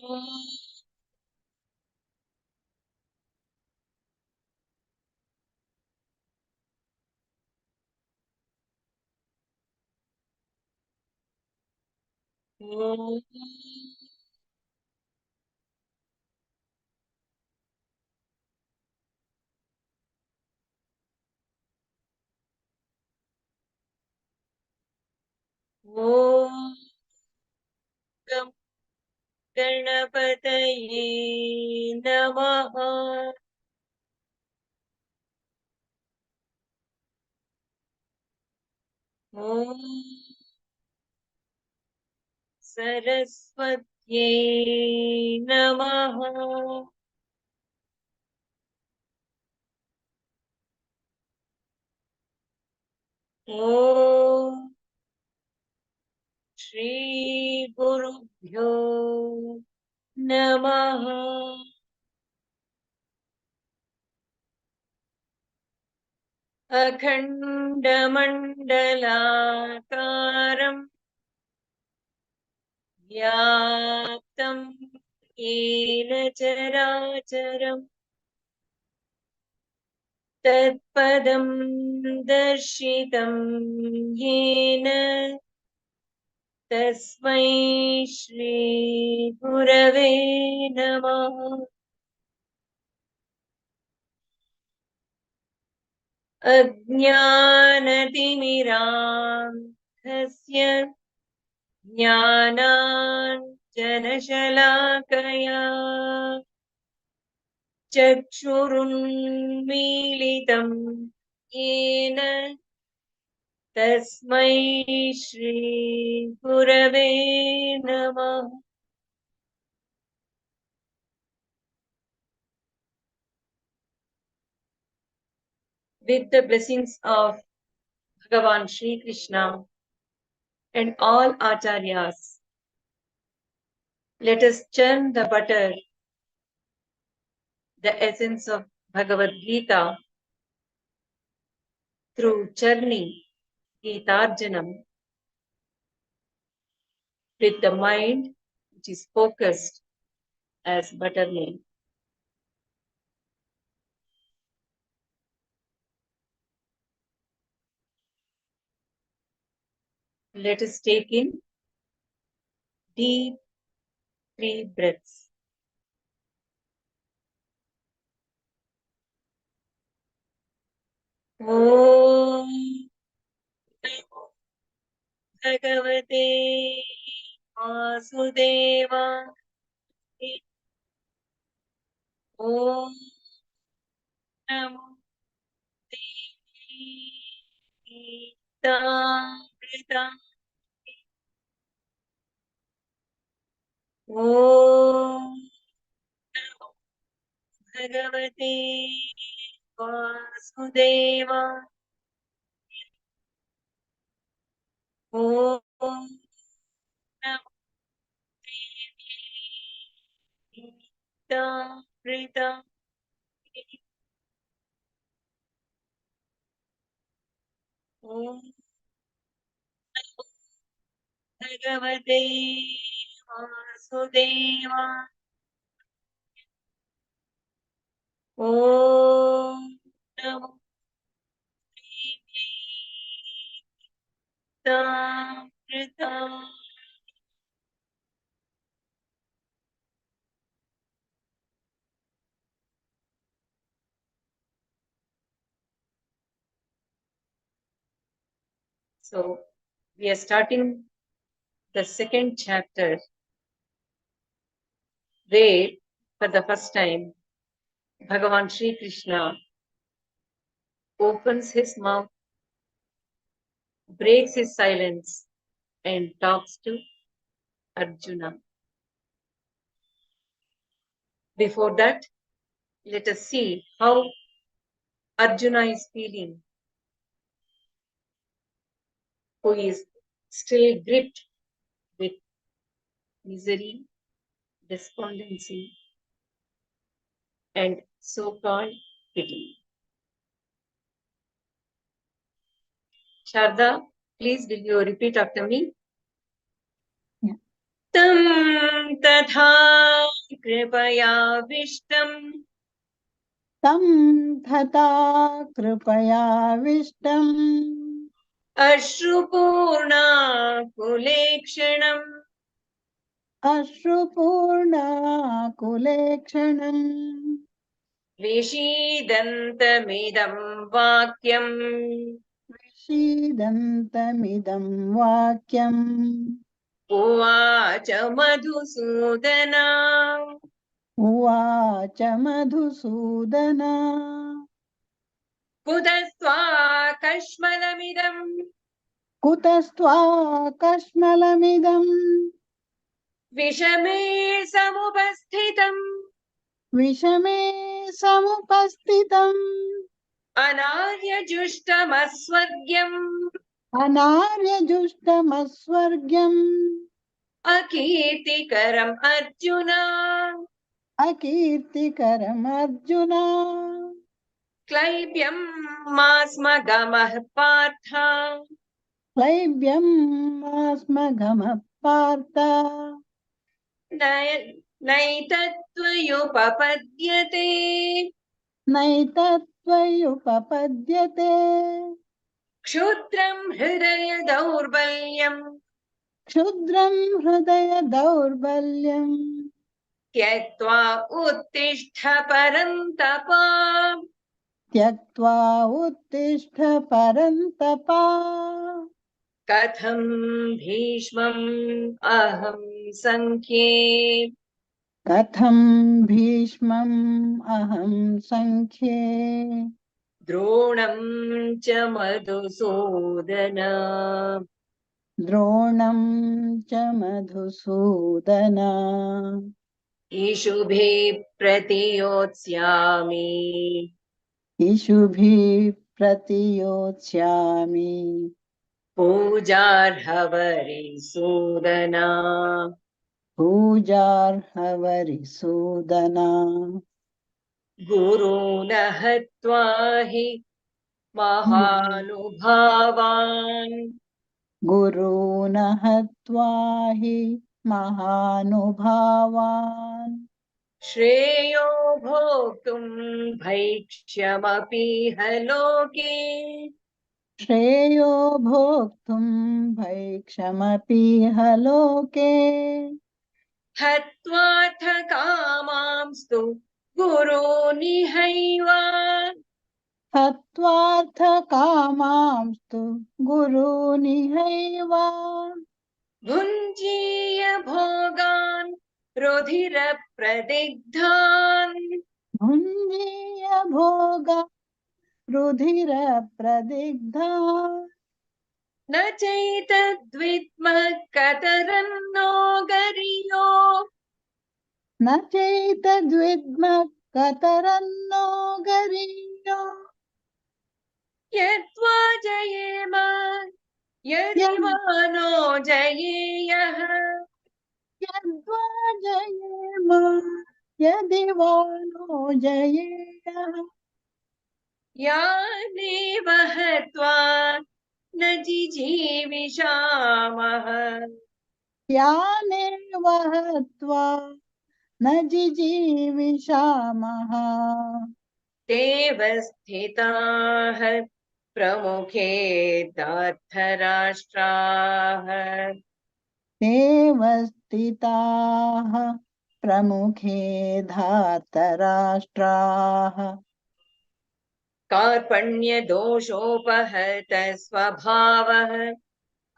Om Gam Ganapataye Namaha. Om Saraswatye Namaha. Om Shri Gurubhyo Namaha. Akhandamandalakaram Vyaptam Yena Characharam Tatpadam Darshitam Yena Tasmai Shri Gurave Namaha. Ajnanatimirandhasya Jnananjanashalakaya Chakshurunmilitam Yena Tasmai Shri Gurave Namaha. With the blessings of Bhagavan Shri Krishna and all acharyas, let us churn the butter, the essence of Bhagavadgita, through churning Geetarjanam with the mind which is focused as buttermilk. Let us take in deep 3 breaths. Om Bhagavate Vasudeva. Om Namo Geetamrita. Om Namo Bhagavate Vasudeva. Om Namo Geetamrita. Om Namo Bhagavate Vasudeva. Om Namo Geetamrita. So we are starting the second chapter, where for the first time Bhagavan Sri Krishna opens his mouth, breaks his silence, and talks to Arjuna. Before that, let us see how Arjuna is feeling, who is still gripped with misery, despondency, and so-called pity. Sharda, please will you repeat after me? Yeah. Tam तथा कृपयाविष्टम् तं तथा कृपयाविष्टम् अश्रुपूर्णाकुलेक्षणम् अश्रुपूर्णाकुलेक्षणम् विषीदन्तमिदं वाक्यम् विषीदन्तमिदं वाक्यम् उवाच मधुसूदना उवाच मधुसूदन कुतस्त्वाकश्मलमिदम् कुतस्त्वाकश्मलमिदम् विषमे समुपस्थितम् विषमे समुपस्थितम् अनार्यजुष्टमस्वर्ग्यम् अनार्यजुष्टमस्वर्ग्यम् अकीर्तिकरम् अर्जुन अकीर्तिकरमर्जुन क्लैब्यम् मा स्म गमः पार्थ क्लैब्यं स्मगमः पार्थ नैतत्त्वयुपपद्यते नैतत्त्वयुपपद्यते क्षुद्रम् हृदय दौर्बल्यम् क्षुद्रं हृदय दौर्बल्यम् त्यक्त्वा उत्तिष्ठ परन्तप त्यक्त्वा उत्तिष्ठ परन्तप कथम् भीष्मम् अहम् सङ्ख्ये कथं भीष्मम् अहं सङ्ख्ये द्रोणम् च मधुसूदन द्रोणं च मधुसूदन इषुभिः प्रतियोत्स्यामि इषुभिः प्रतियोत्स्यामि पूजार्हवरिसूदन पूजार्हवरिसूदन गुरून् हत्वा हि महानुभावान् गुरून् हत्वा हि महानुभावान् श्रेयो भोक्तुम् भैक्ष्यमपीह लोके श्रेयो भोक्तुं भैक्षमपीह लोके हत्वाथ कामांस्तु गुरोनिहैव हत्वार्थकामांस्तु गुरूनिहैव भुञ्जीय भोगान् रुधिरप्रदिग्धान् भुञ्जीय भोगा रुधिरप्रदिग्धा न चैतद्विद्मः कतरन्नो गरियो न चैतद्विद्मः कतरन्नो गरीयो यद्वा जयेम यदि वा नो जयेयः यद्वा जयेम यदि वा नो जयेयः यानेव हत्वा न जिजीविषामः यानेव हत्वा न जिजीविषामः तेव स्थिताः प्रमुखे धार्तराष्ट्राः तेव स्थिताः प्रमुखे धातराष्ट्राः कार्पण्यदोषोपहत स्वभावः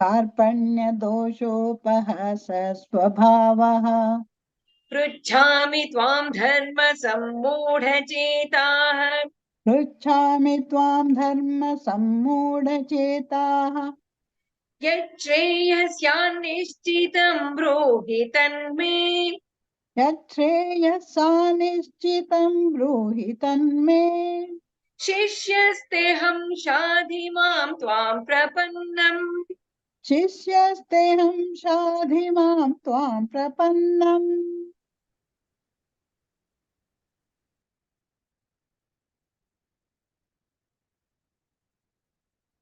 कार्पण्यदोषोपहस स्वभावः पृच्छामि त्वाम् धर्म सम्मूढचेताः पृच्छामि त्वां धर्म सम्मूढचेताः यच्छ्रेयस्यान्निश्चितम् ब्रूहि तन्मे यच्छ्रेयः निश्चितं ब्रूहि तन्मे शिष्यस्तेऽहम् शाधि माम् त्वाम् प्रपन्नम् शिष्यस्तेऽहं शाधि मां त्वां प्रपन्नम्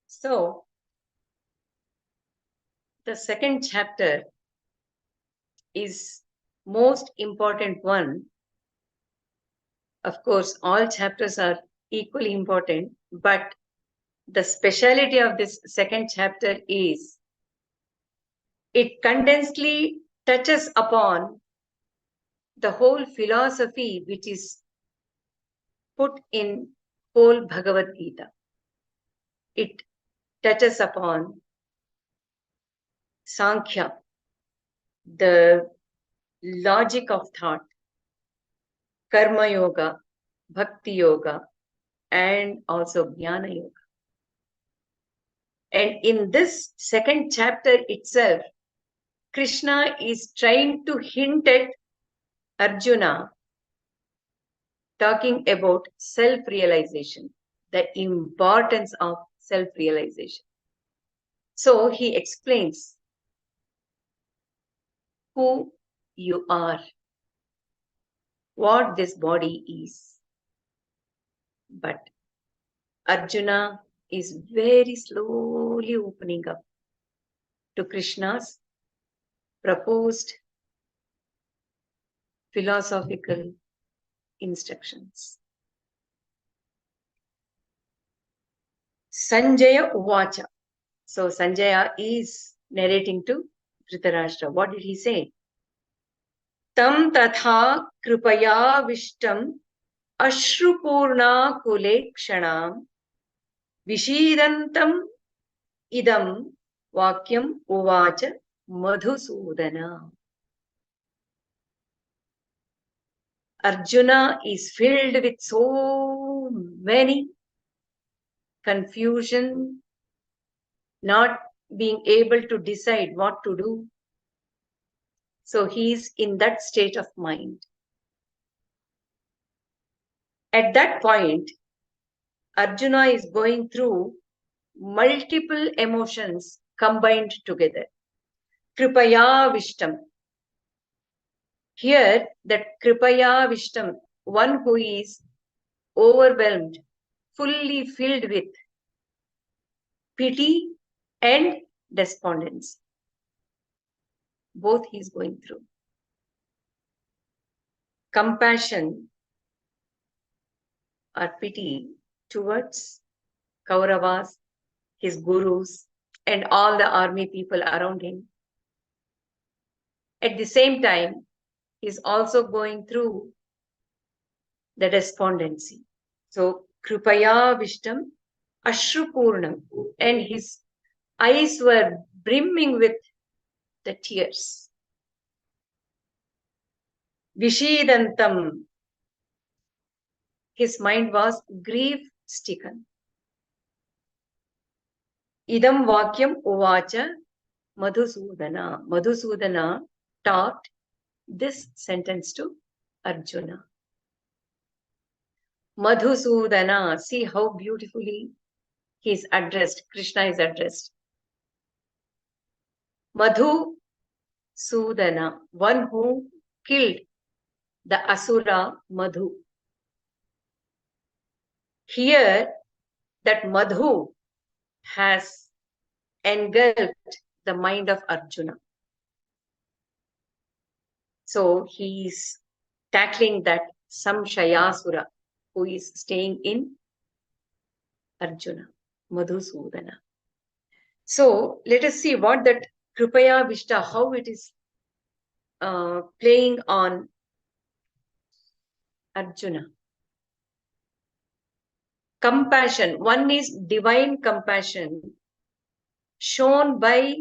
So, the second chapter is most important one. Of course, all chapters are equally important, but the speciality of this second chapter is it condensedly touches upon the whole philosophy which is put in whole Bhagavad-Gita. It touches upon Sankhya, the logic of thought, Karma Yoga, Bhakti Yoga, and also Jnana Yoga. And in this second chapter itself, Krishna is trying to hint at Arjuna, talking about self-realization, the importance of self-realization. So he explains who you are, what this body is. But Arjuna is very slowly opening up to Krishna's proposed philosophical instructions. Sanjaya Uvacha. So Sanjaya is narrating to Dhritarashtra. What did he say? Tam tatha kripaya vishtam ashrupurna kule kshanam vishidantam idam vakyam uvacha Madhusudana. Arjuna is filled with so many confusion, not being able to decide what to do. So he is in that state of mind. At that point, Arjuna is going through multiple emotions combined together. Kripaya Vishtam. Here, that Kripaya Vishtam, one who is overwhelmed, fully filled with pity and despondence. Both he is going through. Compassion or pity towards Kauravas, his gurus, and all the army people around him. At the same time, he is also going through the despondency. So, Kripaya Vishtam Ashrupurnam, and his eyes were brimming with the tears. Vishidantam, his mind was grief-stricken. Idam Vakyam Uvacha Madhusudana. Madhusudana taught this sentence to Arjuna. Madhusudana, see how beautifully he is addressed, Krishna is addressed. Madhusudana, one who killed the Asura Madhu. Here, that Madhu has engulfed the mind of Arjuna. So he is tackling that Samshayasura who is staying in Arjuna, Madhusudana. So let us see what that Kripaya Vishta, how it is playing on Arjuna. Compassion, one is divine compassion shown by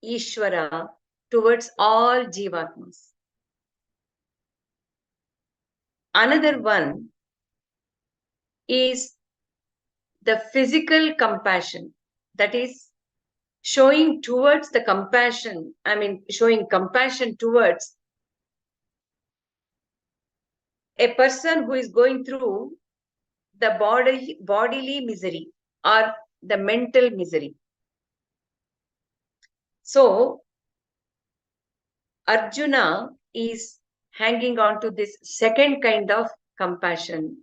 Ishvara towards all Jivatmas. Another one is the physical compassion, that is showing towards the compassion, showing compassion towards a person who is going through the bodily misery or the mental misery. So Arjuna is hanging on to this second kind of compassion,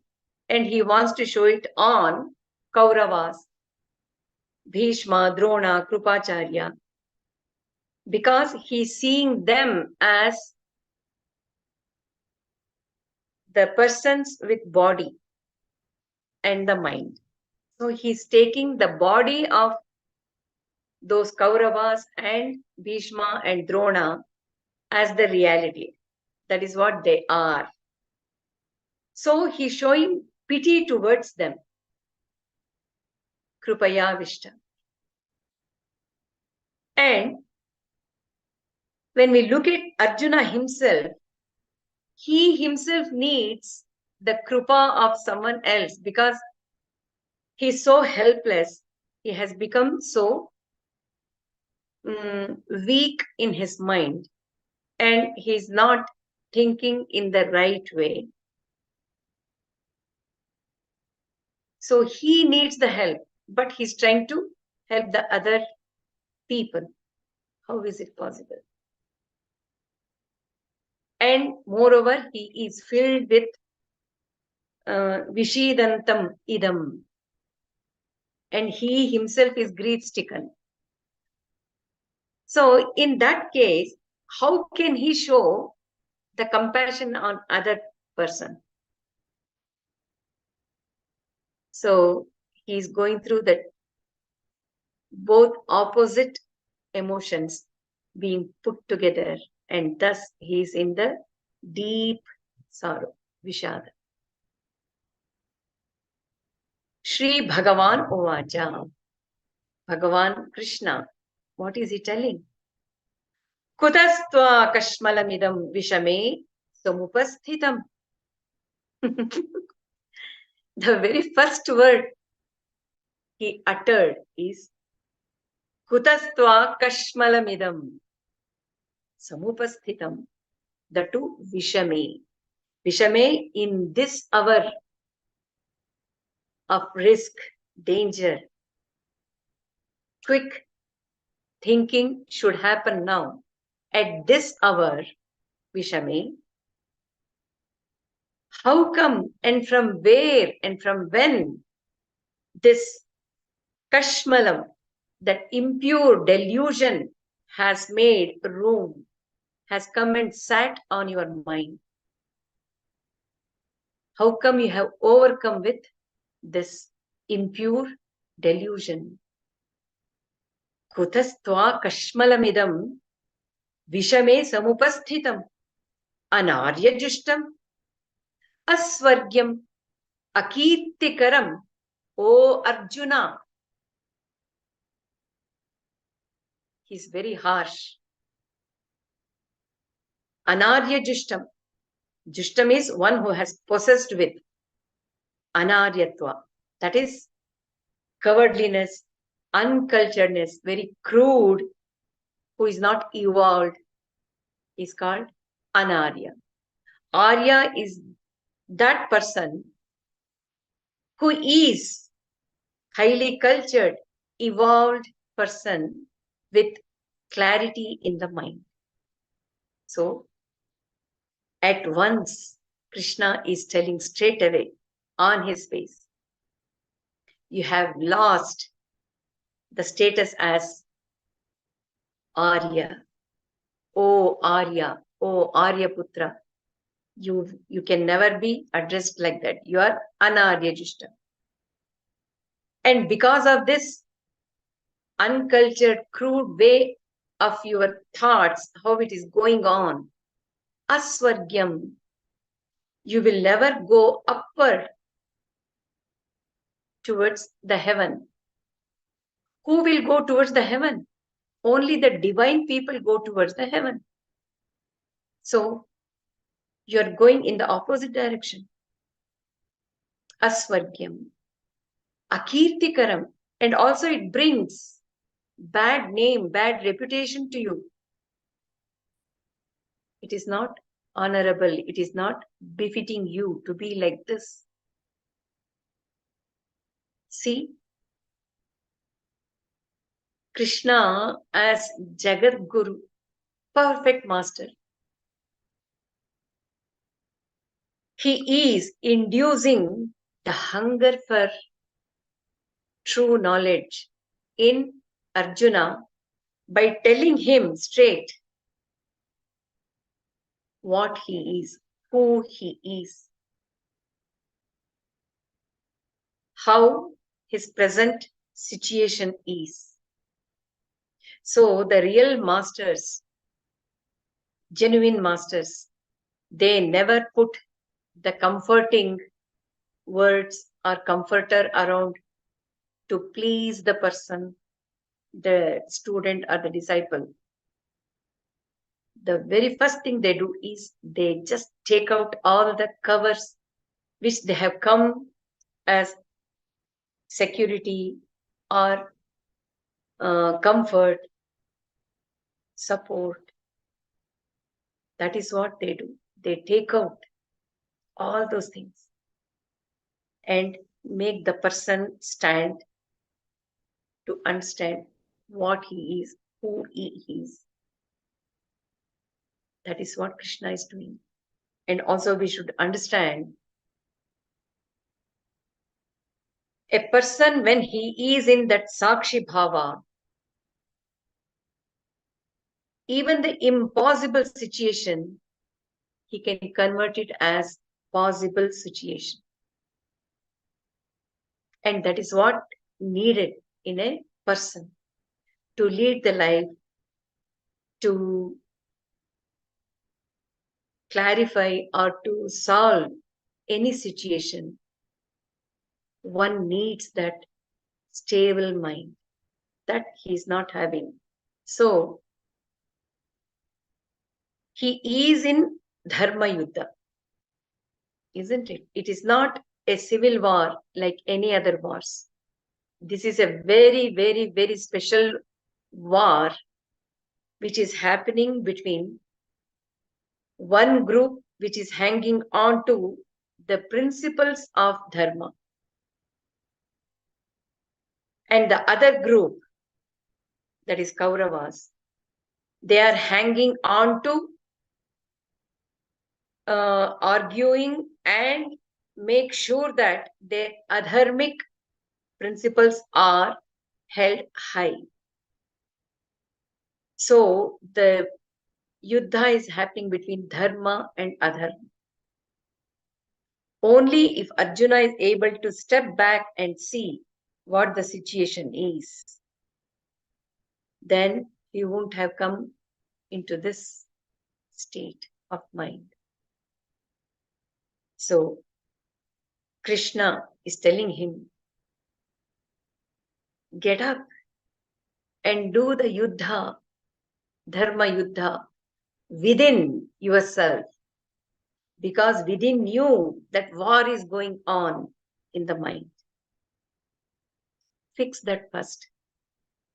and he wants to show it on Kauravas, Bhishma, Drona, Krupacharya, because he's seeing them as the persons with body and the mind. So he's taking the body of those Kauravas and Bhishma and Drona as the reality. That is what they are. So he's showing pity towards them. Krupaya Vishta. And when we look at Arjuna himself, he himself needs the krupa of someone else because he's so helpless. He has become so weak in his mind and he's not thinking in the right way. So he needs the help, but he's trying to help the other people. How is it possible? And moreover, he is filled with Vishidantam idam. And he himself is grief-stricken. So in that case, how can he show the compassion on other person? So he's going through that both opposite emotions being put together, and thus he is in the deep sorrow, Vishada. Shri Bhagavan Ovacha. Bhagavan Krishna, what is he telling? Kutastva kashmalamidam vishame samupasthitam. The very first word he uttered is Kutastva kashmalamidam samupasthitam. The two vishame. Vishame, in this hour of risk, danger, quick thinking should happen now. At this hour, Vishame, how come and from where and from when this kashmalam, that impure delusion, has made room, has come and sat on your mind? How come you have overcome with this impure delusion? Kutastva kashmalamidam vishame samupasthitam anarya justam asvargyam akirtikaram. O Arjuna, he's very harsh. Anarya justam. Justam is one who has possessed with anaryatva. That is cowardliness, unculturedness, very crude, who is not evolved, is called anarya. Arya is that person who is highly cultured, evolved person with clarity in the mind. So, at once, Krishna is telling straight away on his face, you have lost the status as Arya. O Arya, O Aryaputra, you can never be addressed like that. You are Anarya Jushta. And because of this uncultured, crude way of your thoughts, how it is going on, Aswargyam, you will never go upward towards the heaven. Who will go towards the heaven? Only the divine people go towards the heaven. So, you are going in the opposite direction. Aswargyam, Akirtikaram, and also it brings bad name, bad reputation to you. It is not honorable. It is not befitting you to be like this. See, Krishna as Jagat Guru, perfect master. He is inducing the hunger for true knowledge in Arjuna by telling him straight what he is, who he is. how his present situation is. So the real masters, genuine masters, they never put the comforting words or comforter around to please the person, the student or the disciple. The very first thing they do is they just take out all the covers which they have come as security or comfort, support. That is what they do. They take out all those things and make the person stand to understand what he is, who he is. That is what Krishna is doing. And also we should understand a person when he is in that Sakshi Bhava, even the impossible situation, he can convert it as possible situation. And that is what needed in a person to lead the life, to clarify or to solve any situation. One needs that stable mind that he is not having. So he is in Dharma Yuddha, isn't it? It is not a civil war like any other wars. This is a very, very, very special war which is happening between one group which is hanging on to the principles of Dharma and the other group, that is Kauravas, they are hanging on to arguing and make sure that their adharmic principles are held high. So the yuddha is happening between dharma and adharma. Only if Arjuna is able to step back and see what the situation is, then he won't have come into this state of mind. So Krishna is telling him, get up and do the yuddha, dharma yuddha, within yourself. Because within you, that war is going on in the mind. Fix that first.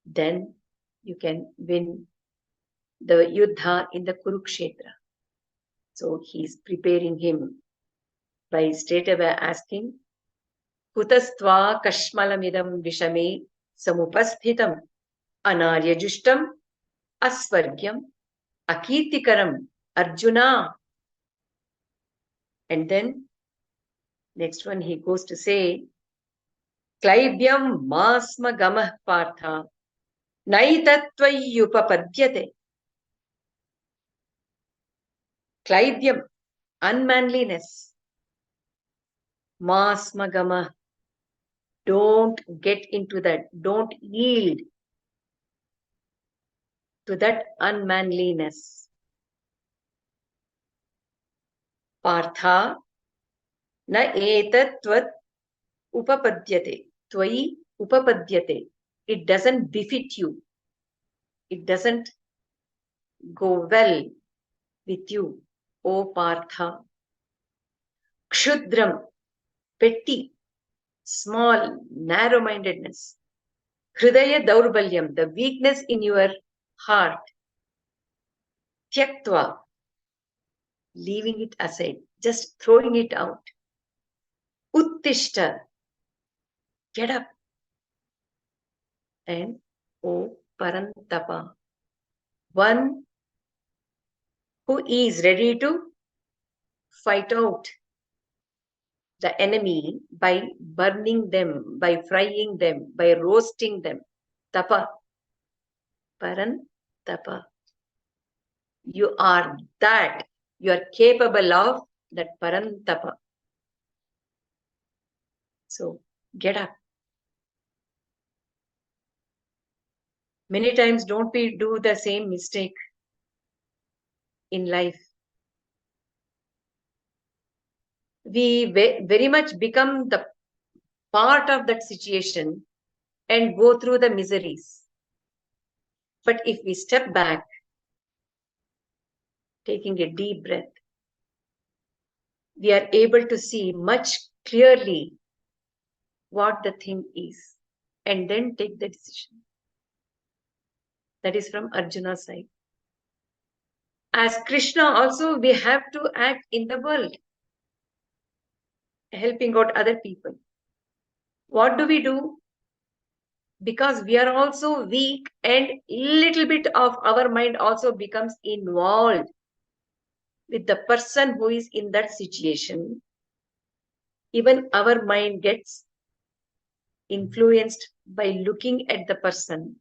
Then you can win the yuddha in the Kurukshetra. So he's preparing him by straightaway asking, Kutastva kashmalamidam vishame samupasthitam anaryajustam asvargyam akirtikaram Arjuna. And then next one he goes to say, Klaibyam masma gamah partha naitatvayupapadyate. Klaibyam, unmanliness. Masma gamah, don't get into that. Don't yield to that unmanliness. Partha na etatvat upapadyate. Tvai upapadyate. It doesn't befit you. It doesn't go well with you, O Partha. Kshudram, petty, small, narrow-mindedness. Hridaya daurbalyam, the weakness in your heart. Tyaktva, leaving it aside, just throwing it out. Uttishta, get up. And O Parantapa, one who is ready to fight out the enemy by burning them, by frying them, by roasting them. Tapa, Parantapa. You are that. You are capable of that Parantapa. So Get up. Many times, don't we do the same mistake in life? We very much become the part of that situation and go through the miseries. But if we step back, taking a deep breath, we are able to see much clearly what the thing is and then take the decision. That is from Arjuna's side. As Krishna also, we have to act in the world, helping out other people. What do we do? Because we are also weak and little bit of our mind also becomes involved with the person who is in that situation. Even our mind gets influenced by looking at the person.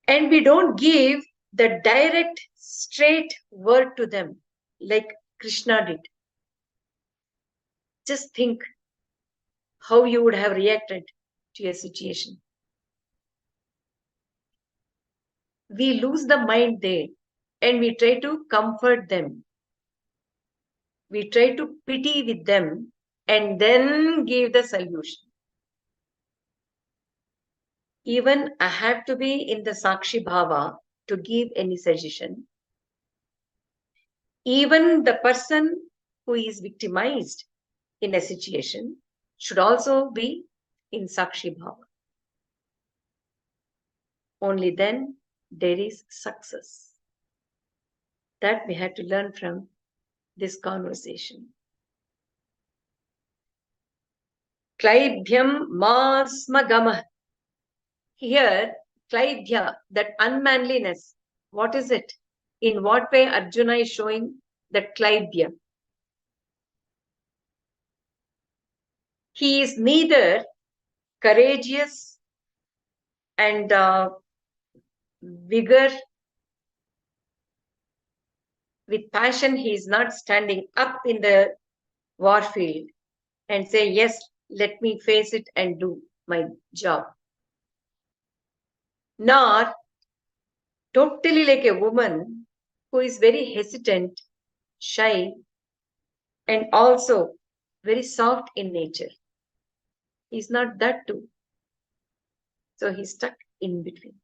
And we don't give the direct, straight word to them like Krishna did. Just think how you would have reacted to a situation. We lose the mind there and we try to comfort them. We try to pity with them and then give the solution. Even I have to be in the Sakshi Bhava to give any suggestion. Even the person who is victimized in a situation should also be in Sakshi Bhava. Only then there is success. That we have to learn from this conversation. Klaibhyam masmagama. Here, klaibhya, that unmanliness, what is it? In what way Arjuna is showing that klaibhya? He is neither courageous and vigor. With passion, he is not standing up in the war field and say, yes, let me face it and do my job. Nor totally like a woman who is very hesitant, shy, and also very soft in nature. He's not that too. So he's stuck in between.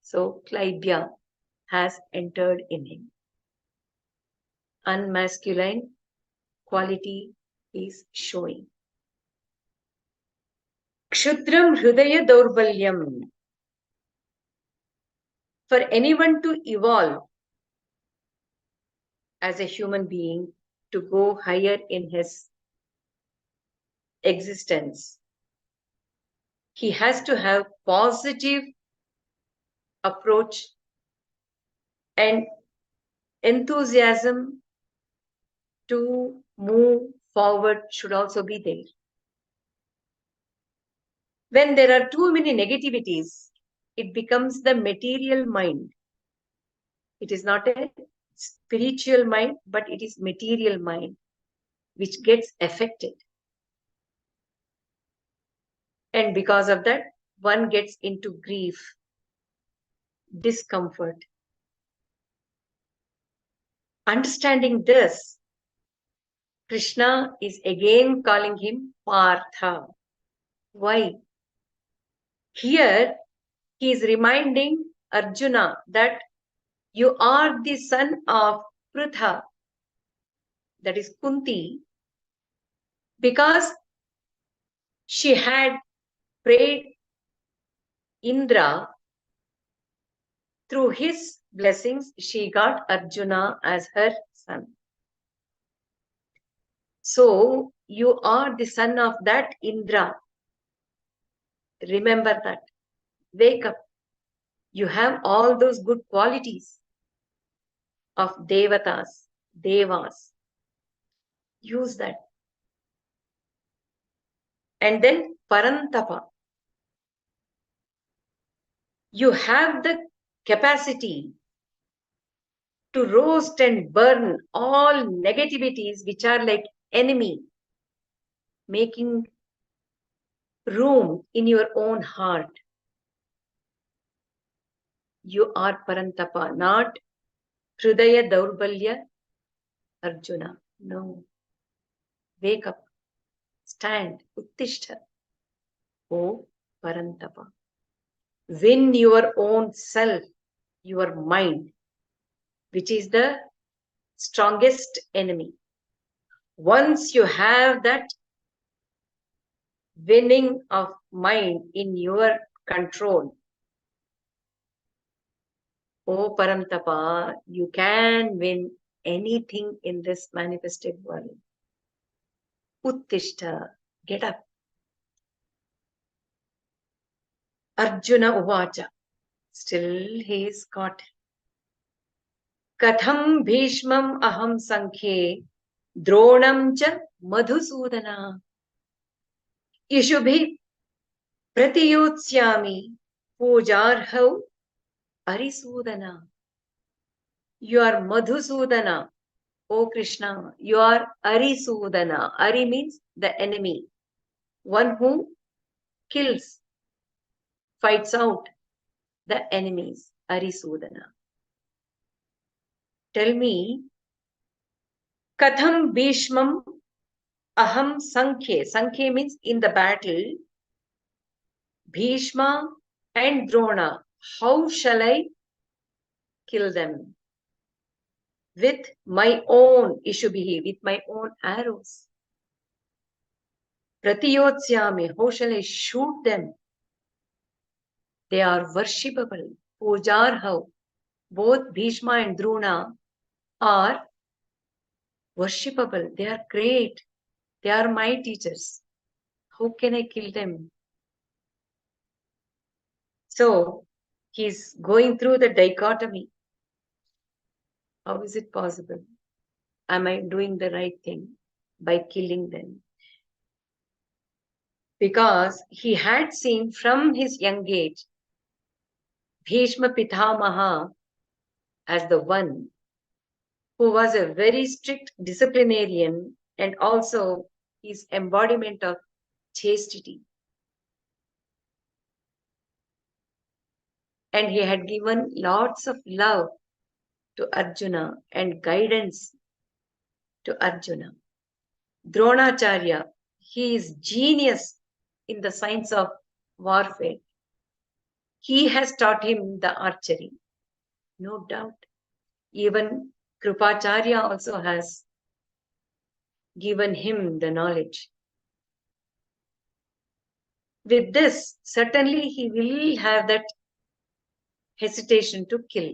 So Klaibhya has entered in him. Unmasculine quality is showing. Kshudram Hridaya Daurbalyam. For anyone to evolve as a human being, to go higher in his existence, he has to have positive approach and enthusiasm to move forward should also be there. When there are too many negativities, it becomes the material mind. It is not a spiritual mind, but it is material mind which gets affected. And because of that, one gets into grief, discomfort. Understanding this, Krishna is again calling him Partha. Why? Here, he is reminding Arjuna that you are the son of Prutha, that is Kunti, because she had prayed Indra. Through his blessings, she got Arjuna as her son. So, you are the son of that Indra. Remember that. Wake up. You have all those good qualities of Devatas, Devas. Use that. And then Parantapa. You have the capacity to roast and burn all negativities which are like enemy, making room in your own heart. You are Parantapa, not Hridaya Daurbalya Arjuna. No. Wake up. Stand. Uttishta. O Parantapa. Win your own self, your mind, which is the strongest enemy. Once you have that winning of mind in your control, O Parantapa, you can win anything in this manifested world. Uttishta, get up. Arjuna Uvacha, still he is caught. Katham Bhishmam Aham Sankhe Dronam Cha Madhusudana Ishubhi Pratiyotsyami Pujarhau Arisudana. You are Madhusudana, O Krishna. You are Arisudana. Ari means the enemy, one who kills, fights out the enemies. Arisudana. Tell me, Katham Bhishmam Aham Sankhe. Sankhe means in the battle. Bhishma and Drona. How shall I kill them? With my own Ishubhihi, with my own arrows. Pratiyotsyami, how shall I shoot them? They are worshipable. Pujarhau. Both Bhishma and Drona are worshipable. They are great. They are my teachers. How can I kill them? So he's going through the dichotomy. How is it possible? Am I doing the right thing by killing them? Because he had seen from his young age Bhishma Pitamaha as the one who was a very strict disciplinarian and also his embodiment of chastity. And he had given lots of love to Arjuna and guidance to Arjuna. Dronacharya, he is genius in the science of warfare. He has taught him the archery, no doubt. Even Krupacharya also has given him the knowledge. With this, certainly he will have that hesitation to kill.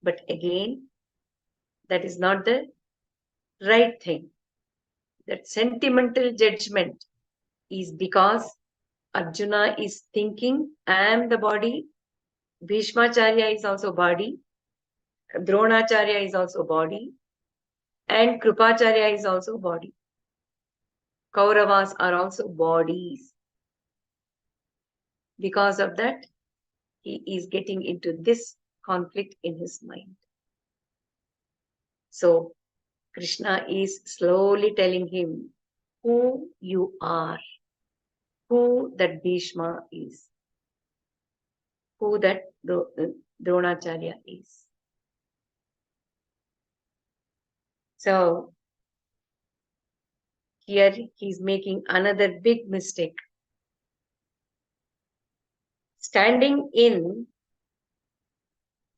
But again, that is not the right thing. That sentimental judgment is because Arjuna is thinking, I am the body, Bhishmacharya is also body, Dronacharya is also body, and Krupacharya is also body. Kauravas are also bodies. Because of that, he is getting into this conflict in his mind. So, Krishna is slowly telling him who you are, who that Bhishma is, who that Dronacharya is. So, here he's making another big mistake. Standing in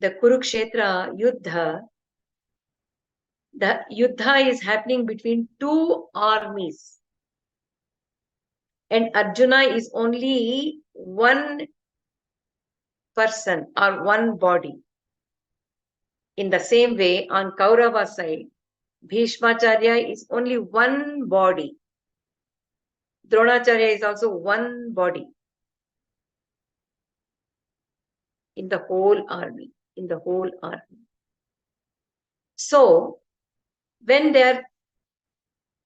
the Kurukshetra Yuddha, the Yuddha is happening between two armies. And Arjuna is only one person or one body. In the same way, on Kaurava side, Bhishmacharya is only one body. Dronacharya is also one body. In the whole army. So, when they are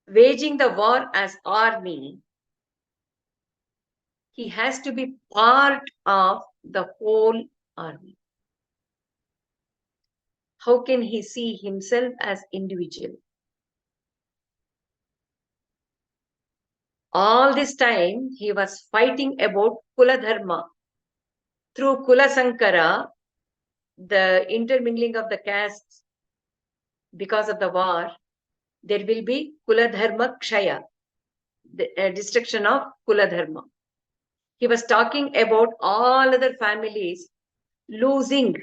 waging the war as army, he has to be part of the whole army. How can he see himself as individual? All this time, he was fighting about Kula Dharma. Through Kula Sankara, the intermingling of the castes because of the war, there will be Kula Dharma Kshaya, the destruction of Kula Dharma. He was talking about all other families losing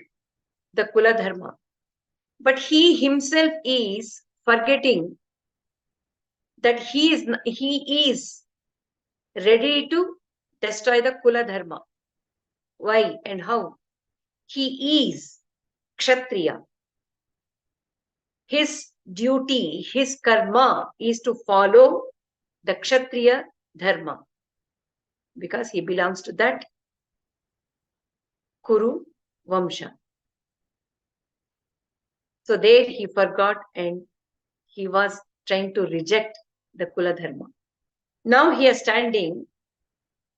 the Kula Dharma. But he himself is forgetting that he is ready to destroy the Kula Dharma. Why and how? He is Kshatriya. His duty, his karma is to follow the Kshatriya Dharma because he belongs to that Kuru Vamsha. So there he forgot and he was trying to reject the Kula Dharma. Now he is standing,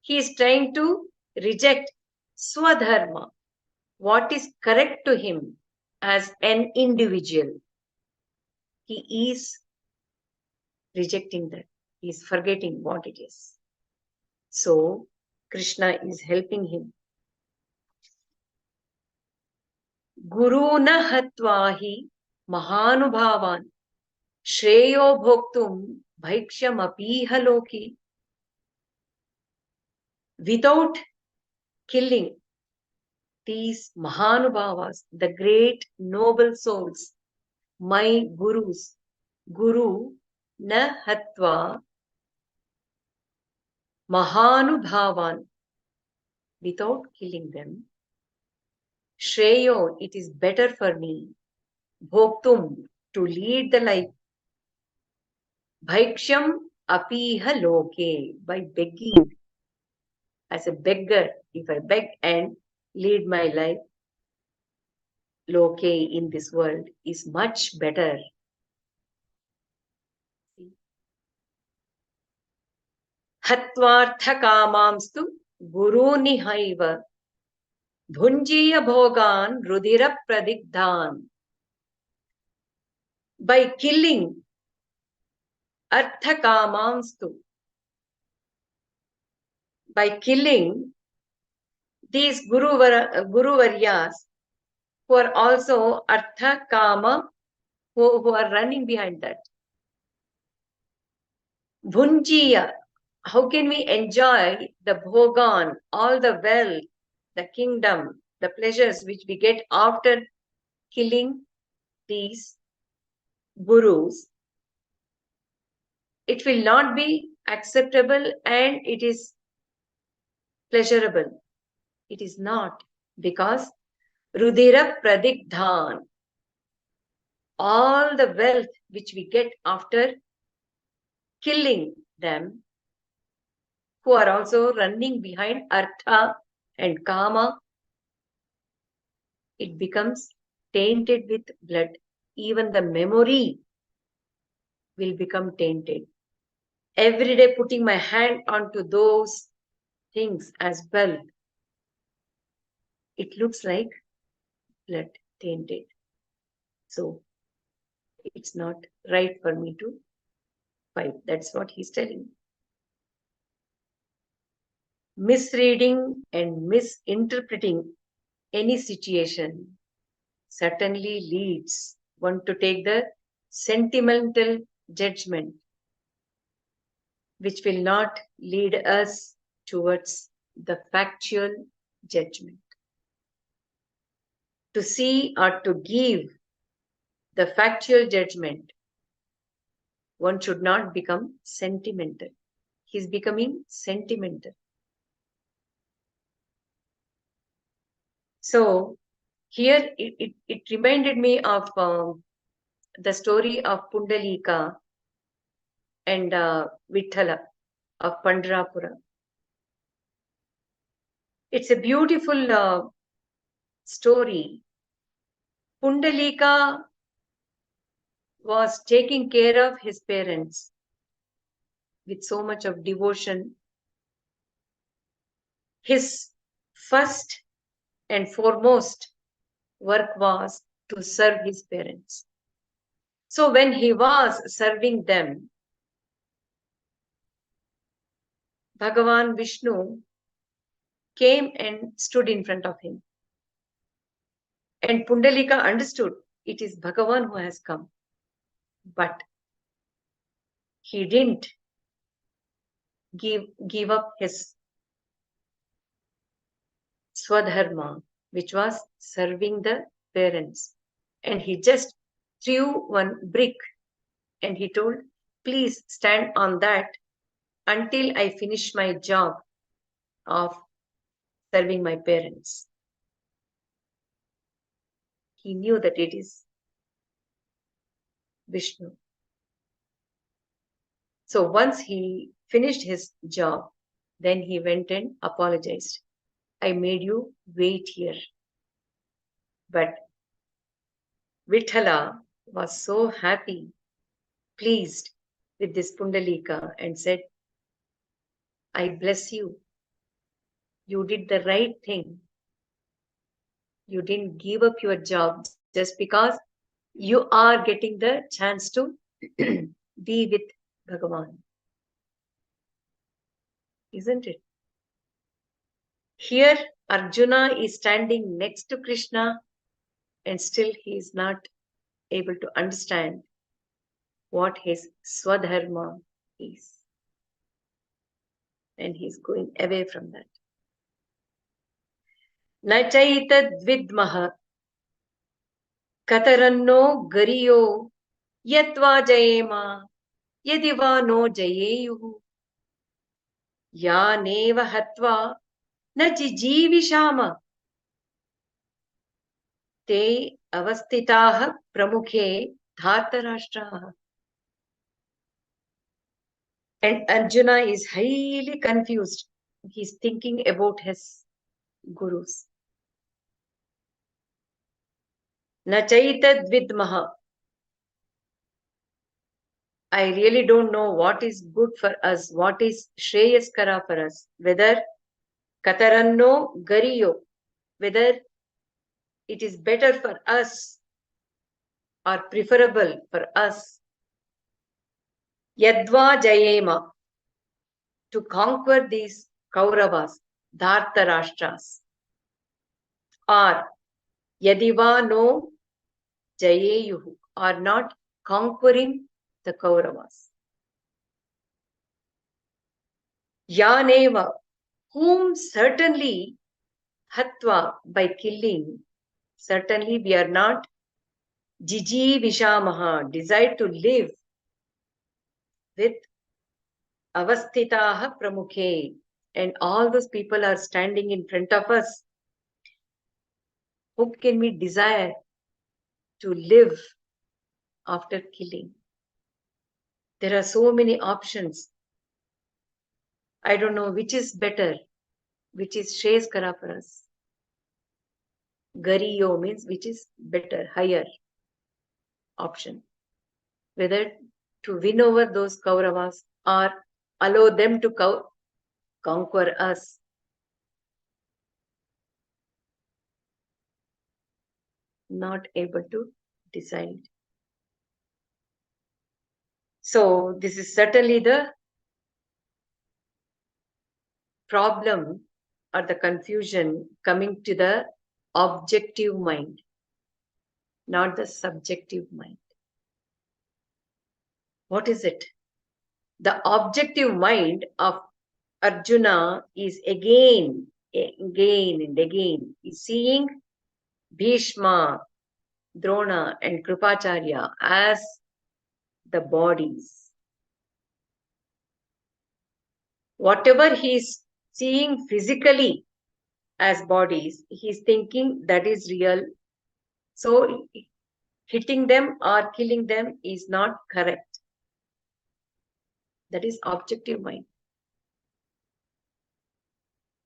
he is trying to reject Swadharma, what is correct to him as an individual. He is rejecting that. He is forgetting what it is. So Krishna is helping him. Guruna hatvahi mahanubhavan shreyo bhoktum bhaikshyamapiha loki. Without killing these mahanubhavas, the great noble souls, my gurus, guru na hatva mahanubhavan, without killing them, shreyo, it is better for me, bhoktum, to lead the life, bhaiksham apiha loke, by begging. As a beggar, if I beg and lead my life, loke, in this world, is much better. Hatvartha kamamstu guruni haiva bhunjiya bhogan rudira pradigdhan. By killing artha kamamstu, by killing these Guruvaryas who are also Artha Kama, who are running behind that. Bhunjiya, how can we enjoy the Bhogan, all the wealth, the kingdom, the pleasures which we get after killing these Gurus? It will not be acceptable and it is pleasurable. It is not, because Rudira Pradigdhan, all the wealth which we get after killing them, who are also running behind Artha and Kama, it becomes tainted with blood. Even the memory will become tainted. Every day putting my hand onto those things as well, it looks like blood tainted. So it's not right for me to fight. That's what he's telling. Misreading and misinterpreting any situation certainly leads one to take the sentimental judgment, which will not lead us towards the factual judgment. To see or to give the factual judgment, one should not become sentimental. He's becoming sentimental. So here it reminded me of the story of Pundalika and Vithala of Pandrapura. It's a beautiful story. Pundalika was taking care of his parents with so much of devotion. His first and foremost work was to serve his parents. So when he was serving them, Bhagavan Vishnu came and stood in front of him. And Pundalika understood it is Bhagavan who has come. But he didn't give up his swadharma, which was serving the parents. And he just threw one brick and he told, please stand on that until I finish my job of serving my parents. He knew that it is Vishnu. So once he finished his job, then he went and apologized. I made you wait here. But Vithala was so happy, pleased with this Pundalika and said, I bless you. You did the right thing. You didn't give up your job just because you are getting the chance to be with Bhagavan. Isn't it? Here, Arjuna is standing next to Krishna and still he is not able to understand what his swadharma is. And he is going away from that. Na chaitad vidmaha kataranno gariyo yatva jayema yadiva no jayeyuhu ya neva hatva na jijivishama te avastitaha pramukhe dhartarashtraha. And Arjuna is highly confused. He's thinking about his gurus. Na chaitad vidmaha. I really don't know what is good for us, what is shreyaskara for us, whether kataranno gariyo, whether it is better for us or preferable for us, yadva jayema, to conquer these Kauravas, Dhartarashtras, or yadiva no jayeyuhu, or not conquering the Kauravas. Yaneva, whom certainly hatva, by killing, certainly we are not jiji vishamaha, desire to live with avastitaha pramukhe, and all those people are standing in front of us. Who can we desire to live after killing? There are so many options. I don't know which is better, which is shreyaskara for us. Gariyo means which is better, higher option. Whether to win over those Kauravas or allow them to conquer us. Not able to decide. So this is certainly the problem or the confusion coming to the objective mind, not the subjective mind. What is it? The objective mind of Arjuna is again and again is seeing Bhishma, Drona and Kripacharya as the bodies. Whatever he is seeing physically as bodies, he is thinking that is real. So hitting them or killing them is not correct. That is objective mind.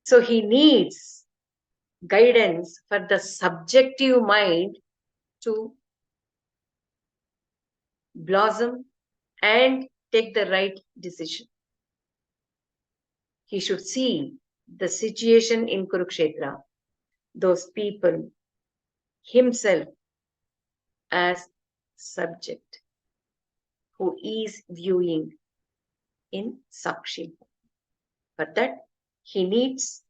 So he needs guidance for the subjective mind to blossom and take the right decision. He should see the situation in Kurukshetra, those people, himself as subject who is viewing in Sakshi. For that, he needs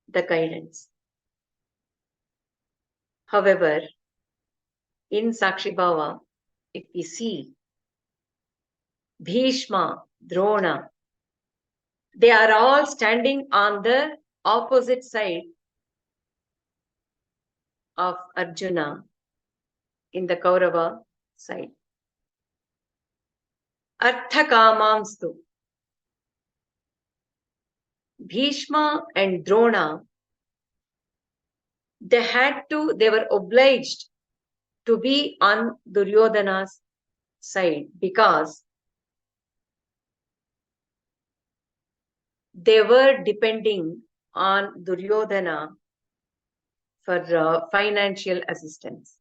the guidance. However, in Sakshi Bhava, if we see Bhishma, Drona, they are all standing on the opposite side of Arjuna in the Kaurava side. Artha Kamamstu. Bhishma and Drona, they were obliged to be on Duryodhana's side because they were depending on Duryodhana for financial assistance.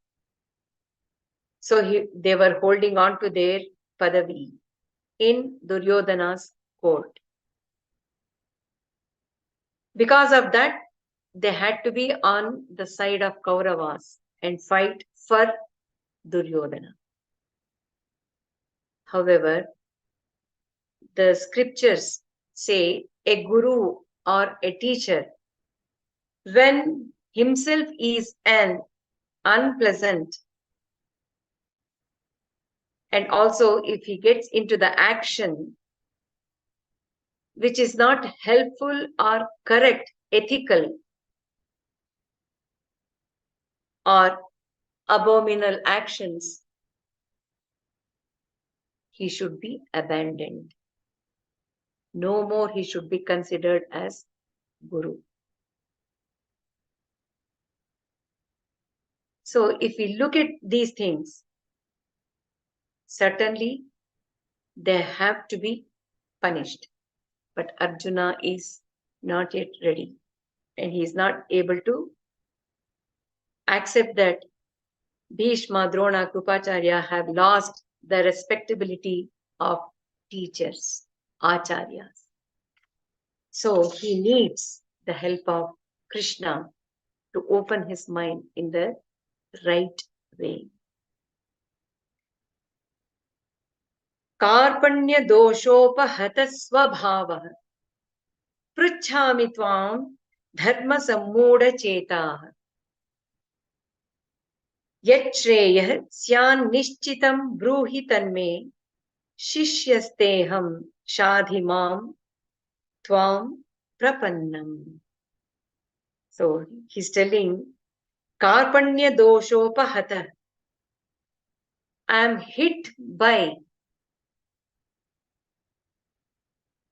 So they were holding on to their padavi in Duryodhana's court. Because of that, they had to be on the side of Kauravas and fight for Duryodhana. However, the scriptures say a guru or a teacher, when himself is an unpleasant, and also if he gets into the action which is not helpful or correct, ethical, or abominable actions, he should be abandoned. No more he should be considered as guru. So if we look at these things, certainly they have to be punished. But Arjuna is not yet ready, and he is not able to accept that Bhishma, Drona, Krupacharya have lost the respectability of teachers, acharyas. So he needs the help of Krishna to open his mind in the right way. Karpanya doshopahata swabhavah pruchhami tvam dharma sammoda chetah yachreyah syan nishchitam bruhi tanme shishyasteham shadhimam tvam prapannam. So he's telling Karpanya doshopahata. I am hit by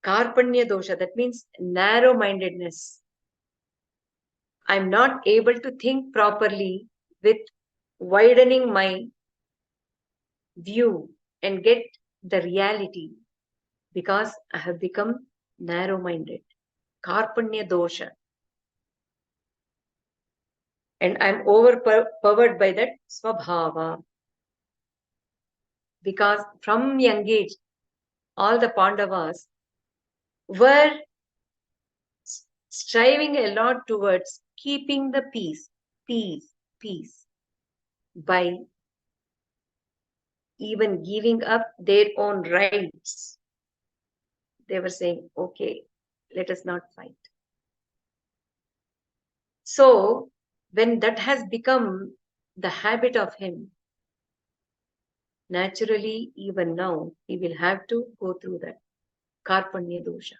Karpanya dosha, that means narrow-mindedness. I'm not able to think properly with widening my view and get the reality because I have become narrow-minded. Karpanya dosha. And I'm overpowered by that swabhava. Because from young age, all the Pandavas were striving a lot towards keeping the peace, by even giving up their own rights. They were saying, okay, let us not fight. So when that has become the habit of him, naturally, even now, he will have to go through that Karpanya dosha.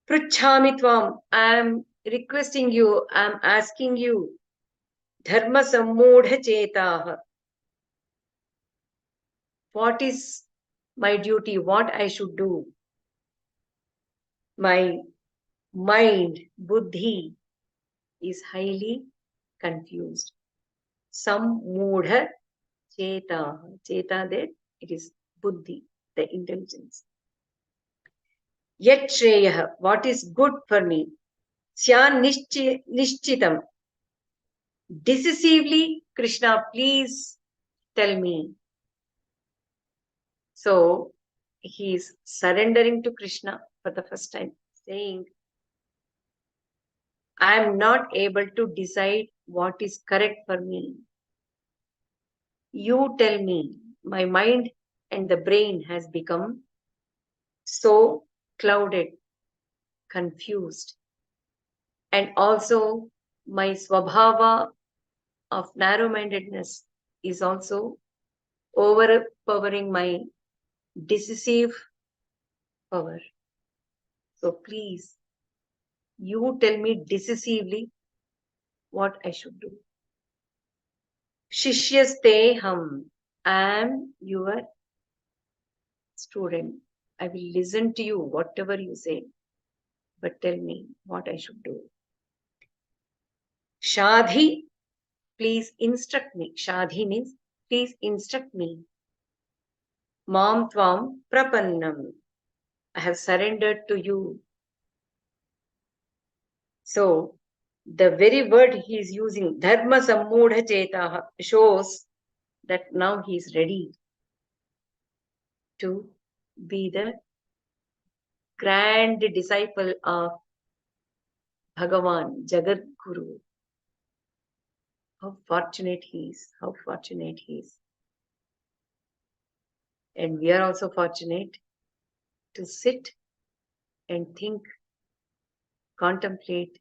Pruchhami tvam, I am requesting you, I am asking you, dharma sammodha chetah. What is my duty? What I should do? My mind, buddhi, is highly confused. Sammodha chetah. Cheta, that it is buddhi, the intelligence. Yet Shreyah, what is good for me? Syan nishchitam. Decisively, Krishna, please tell me. So he is surrendering to Krishna for the first time, saying, I am not able to decide what is correct for me. You tell me. My mind and the brain has become so clouded, confused. And also my swabhava of narrow-mindedness is also overpowering my decisive power. So please, you tell me decisively what I should do. Shishyaste ham. I am your student. I will listen to you, whatever you say. But tell me what I should do. Shadhi, please instruct me. Shadhi means please instruct me. Mam tvam prapannam. I have surrendered to you. So, the very word he is using, dharma sammudha chetaha, shows that now he is ready to be the grand disciple of Bhagavan, Jagat Guru. How fortunate he is, how fortunate he is. And we are also fortunate to sit and think, contemplate,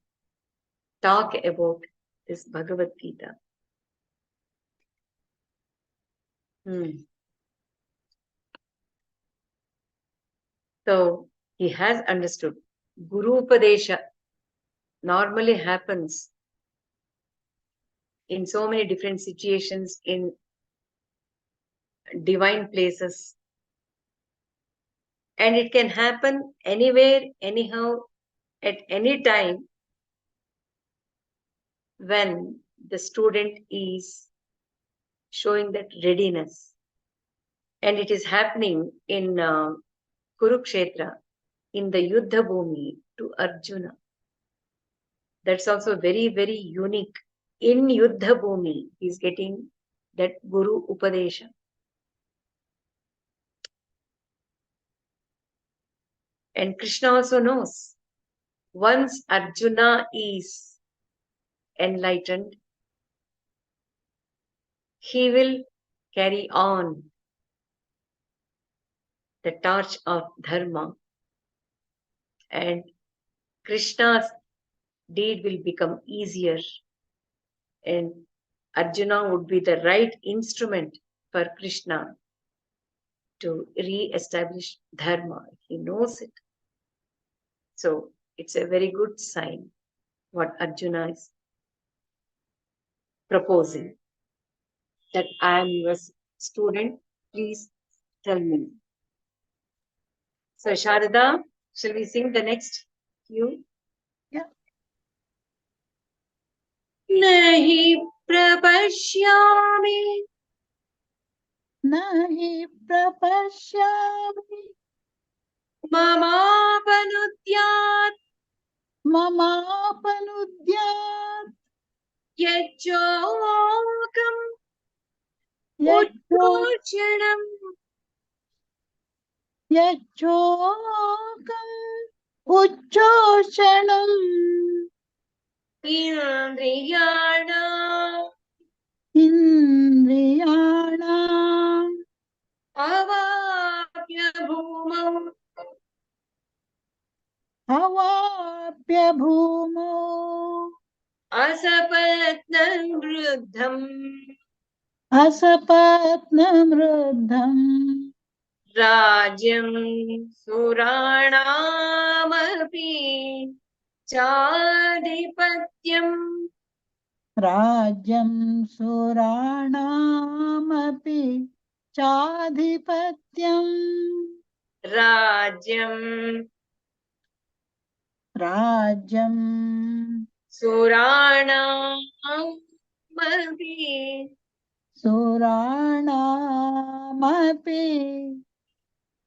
talk about this Bhagavad-Gita. So he has understood. Guru Upadesha normally happens in so many different situations in divine places. And it can happen anywhere, anyhow, at any time when the student is showing that readiness. And it is happening in Kurukshetra, in the Yuddha Bhumi to Arjuna. That's also very, very unique. In Yuddha Bhumi, he's getting that Guru Upadesha. And Krishna also knows, once Arjuna is enlightened, he will carry on the torch of Dharma, and Krishna's deed will become easier, and Arjuna would be the right instrument for Krishna to re-establish Dharma. He knows it. So it's a very good sign what Arjuna is proposing. That I am your student, please tell me. So Sharada, shall we sing the next few? Yeah. Nahi prapashyami Nahi prapashyami mamapanudyat mamapanudyat yajokam yajokam uddoshanam uchoshanam indriyanam indriyanam avapya bhumam avapya bhumo asapatnam vruddham asapatnam ruddham Rajyam Suranamapi Chadipatyam Rajyam Suranamapi Chadhipatyam Rajyam Rajyam Suranamapi Suranamapi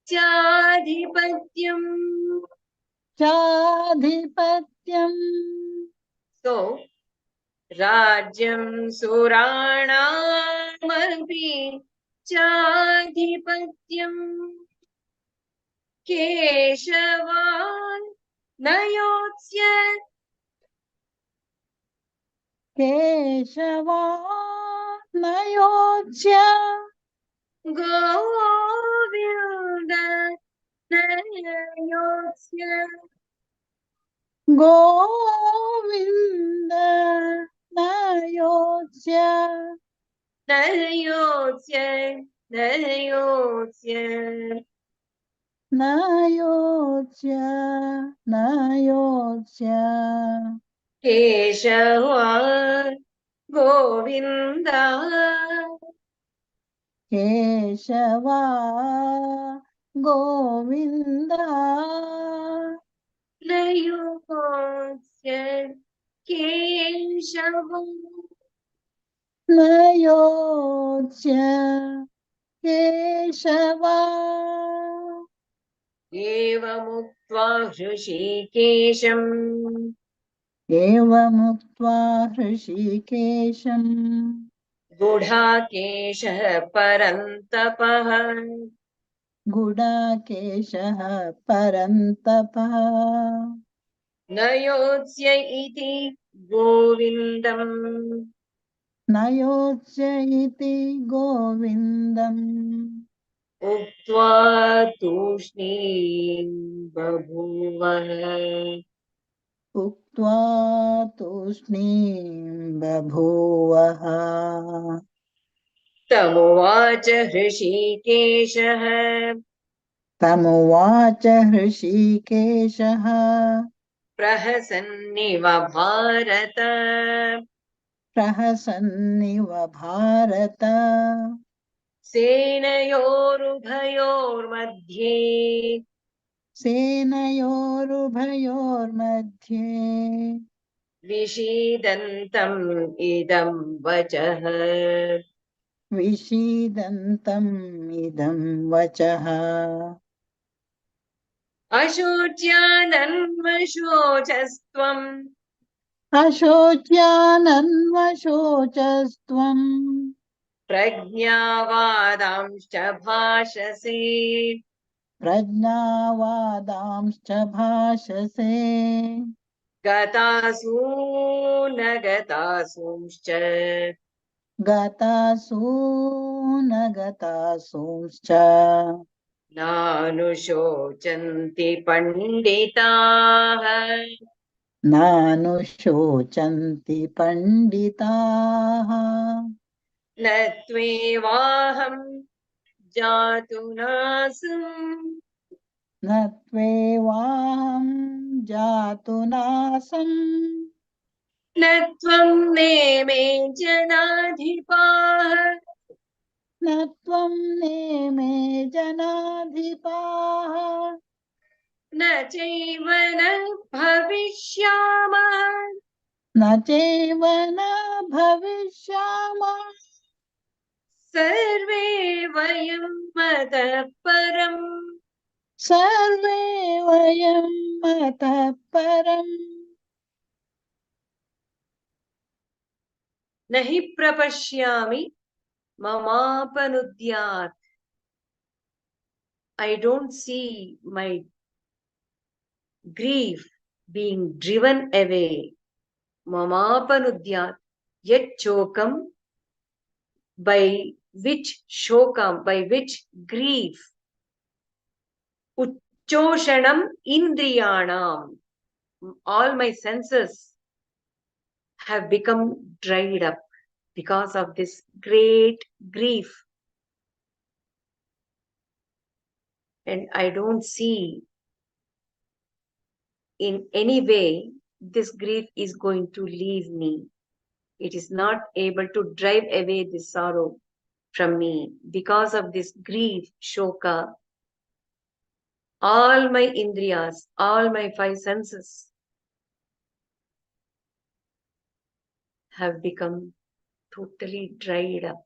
Chadipatyam. Chadhipatyam. So Rajyam Suranamapi Chadipatyam Keshavan Nayotsya Keshava Nayojya Govinda नयोत्स्य Govind नयोत्स्य नयोत्स्य नयोत्स्य नयोत्स्य नयोत्स्य Keshav Govind केशवा गोविन्द नयोत्स्य केशव नयोत्स्य केशवा एवमुक्त्वा हृषीकेशम् एवमुक्त्वा हृषीकेशम् गुडाकेशः परन्तपः गुडाकेशः परन्तपः नयोत्स्य इति गोविन्दम् नयोत्स्य इति गोविन्दम् उक्त्वा तूष्णीं बभूवः उक्त्वा तूष्णीं बभूवः तमुवाच हृषीकेशः तमुवाच हृषीकेशः प्रहसन्निव भारत प्रहसन्निव भारत सेनयोरुभयोर्मध्ये सेनयोरुभयोर्मध्ये विषीदन्तम् इदं वचः विषीदन्तम् इदं वचः अशोच्यानन्वशोचस्त्वम् अशोच्यानन्वशोचस्त्वम् प्रज्ञावादांश्च भाषसे प्रज्ञावादांश्च भाषसे गतासू न गतासूंश्च गतासू न गतासूंश्च नानुशोचन्ति पण्डिताः नानुशोचन्ति पण्डिताः न त्वेवाहं जातु नासम् न त्वेवाहं जातु नासम् न त्वं नेमे जनाधिपाः न त्वं नेमे जनाधिपाः न चैव न भविष्यामः न चैव न भविष्यामः सर्वे वयं मतः परम् सर्वे वयं मतः परम् न हि प्रपश्यामि ममापनुद्यात् I don't see my grief being driven away. Mamapanudyat yet chokam, by which shokam, by which grief, uchoshanam indriyanam, all my senses have become dried up because of this great grief. And I don't see in any way this grief is going to leave me. It is not able to drive away this sorrow from me. Because of this grief, shoka, all my indriyas, all my five senses have become totally dried up.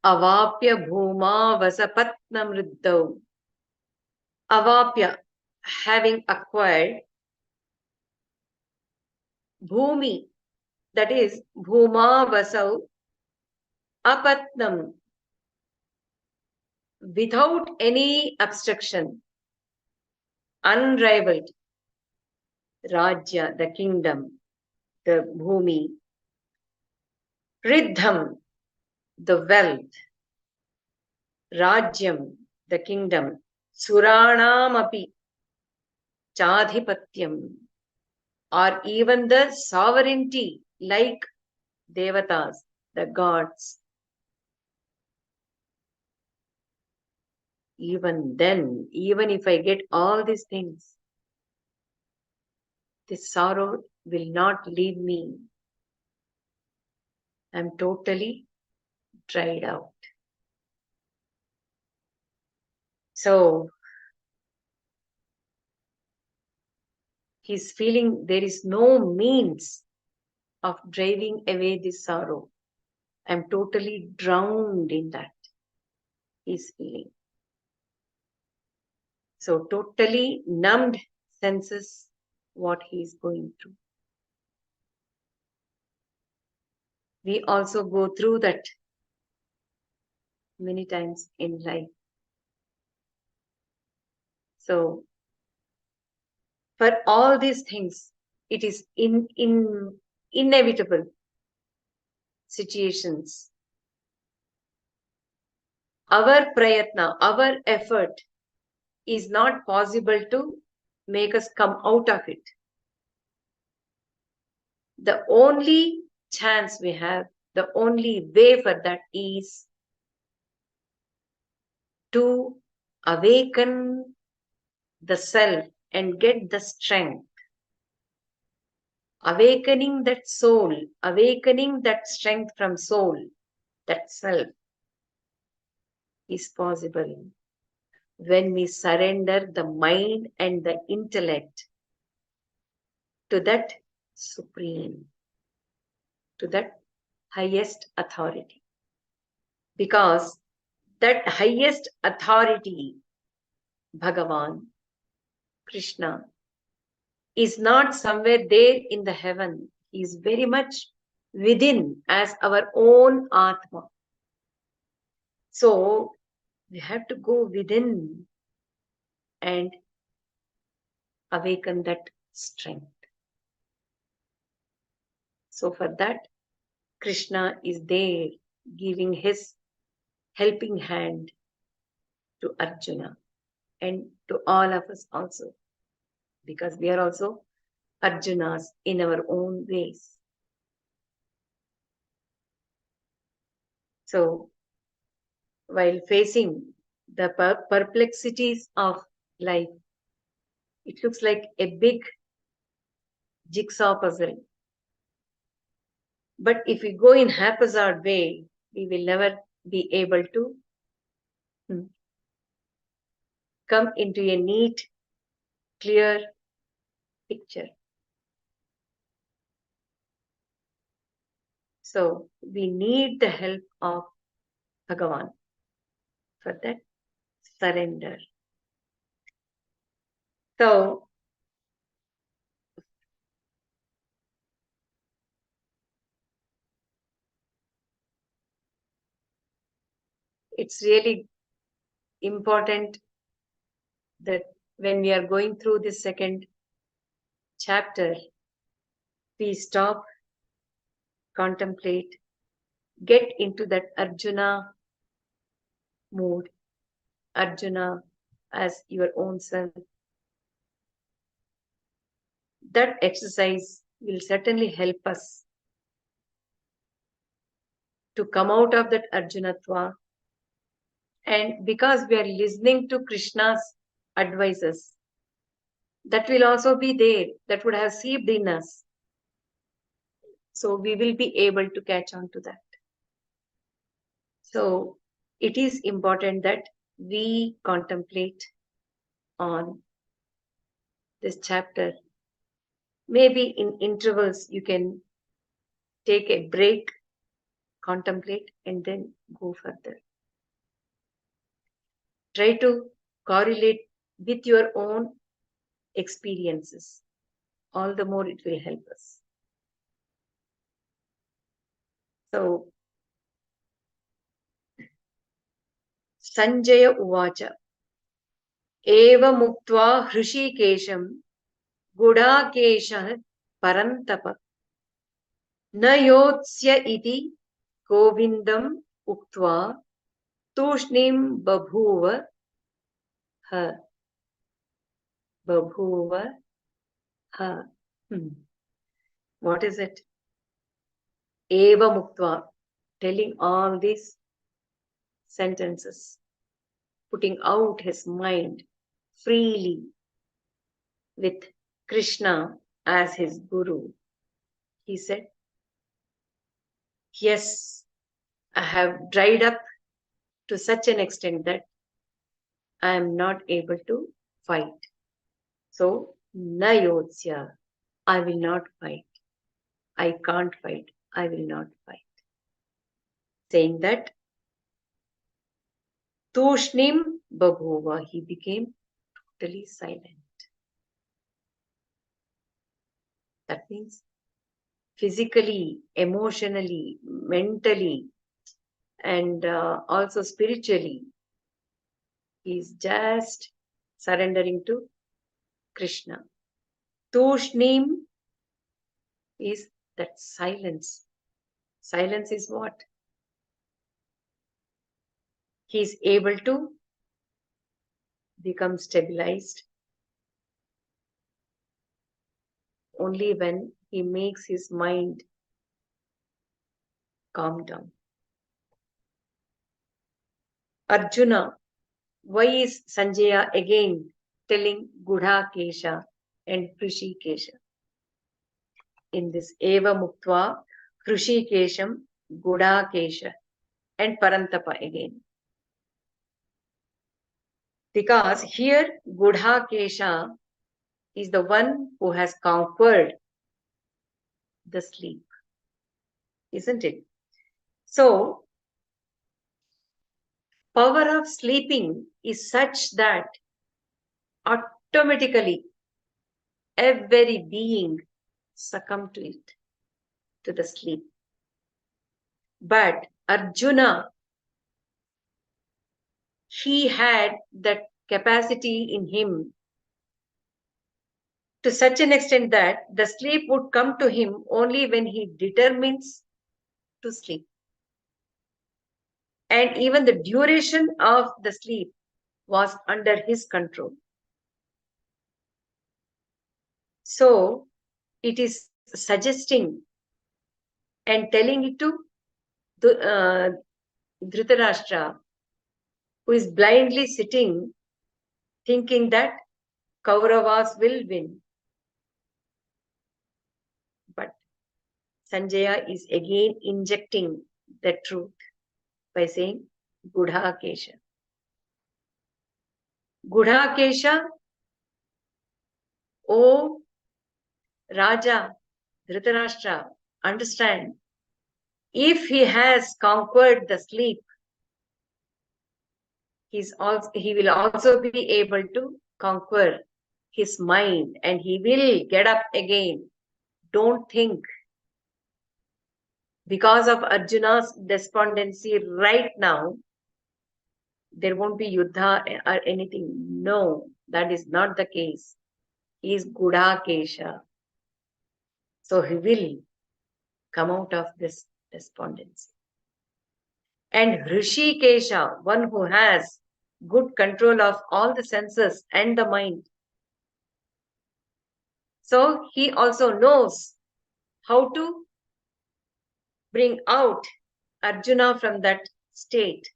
Avapya bhuma vasapatna mriddau. Avapya, having acquired, bhumi, that is bhuma vasau, apatnam, without any obstruction, unrivaled, rajya, the kingdom, the bhumi, riddham, the wealth, rajyam, the kingdom, Suranamapi Chadhipatyam, or even the sovereignty like Devatas, the gods. Even then, even if I get all these things, this sorrow will not leave me. I'm totally dried out. So he's feeling there is no means of driving away this sorrow. I'm totally drowned in that. He's feeling. So totally numbed senses what he's going through. We also go through that many times in life. So for all these things, it is in inevitable situations. Our prayatna, our effort is not possible to make us come out of it. The only chance we have, the only way for that is to awaken the self and get the strength. Awakening that soul, awakening that strength from soul, that self is possible when we surrender the mind and the intellect to that supreme, to that highest authority. Because that highest authority, Bhagavan, Krishna, is not somewhere there in the heaven. He is very much within as our own Atma. So we have to go within and awaken that strength. So for that, Krishna is there giving his helping hand to Arjuna and to all of us also, because we are also Arjunas in our own ways. So while facing the perplexities of life, it looks like a big jigsaw puzzle. But if we go in haphazard way, we will never be able to come into a neat, clear picture. So we need the help of Bhagavan for that surrender. So it's really important that when we are going through this second chapter, we stop, contemplate, get into that Arjuna mood, Arjuna as your own self. That exercise will certainly help us to come out of that Arjunatva. And because we are listening to Krishna's advices, that will also be there, that would have seeped in us. So we will be able to catch on to that. So it is important that we contemplate on this chapter. Maybe in intervals you can take a break, contemplate, and then go further. Try to correlate with your own experiences. All the more it will help us. So Sanjaya Uvacha Eva Muktva Hrishikesham Gudakesha Parantapa Na Yotsya iti Govindam Uktva Tushnim Babhuva her. Babhuva her. What is it? Eva Muktva, telling all these sentences, putting out his mind freely with Krishna as his guru. He said, yes, I have dried up to such an extent that I am not able to fight. So, na yotsya, I will not fight. I can't fight. I will not fight. Saying that, tushnim babhuva, he became totally silent. That means physically, emotionally, mentally, and also spiritually, he is just surrendering to Krishna. Tushnim is that silence. Silence is what? He is able to become stabilized only when he makes his mind calm down. Arjuna, why is Sanjaya again telling Gudha Kesha and Krishi Kesha? In this Eva Muktva, Krishi Kesham, Gudha Kesha, and Parantapa again. Because here Gudha Kesha is the one who has conquered the sleep, isn't it? So, power of sleeping is such that automatically every being succumb to it, to the sleep. But Arjuna, he had that capacity in him to such an extent that the sleep would come to him only when he determines to sleep. And even the duration of the sleep was under his control. So it is suggesting and telling it to Dhritarashtra, who is blindly sitting thinking that Kauravas will win. But Sanjaya is again injecting the truth by saying Gudha Kesha. Gudha Kesha, O Raja Dhritarashtra, understand, if he has conquered the sleep, he will also be able to conquer his mind and he will get up again. Don't think because of Arjuna's despondency right now, there won't be Yuddha or anything. No, that is not the case. He is Gudha Kesha. So he will come out of this despondency. And Rishi Kesha, one who has good control of all the senses and the mind. So he also knows how to bring out Arjuna from that state.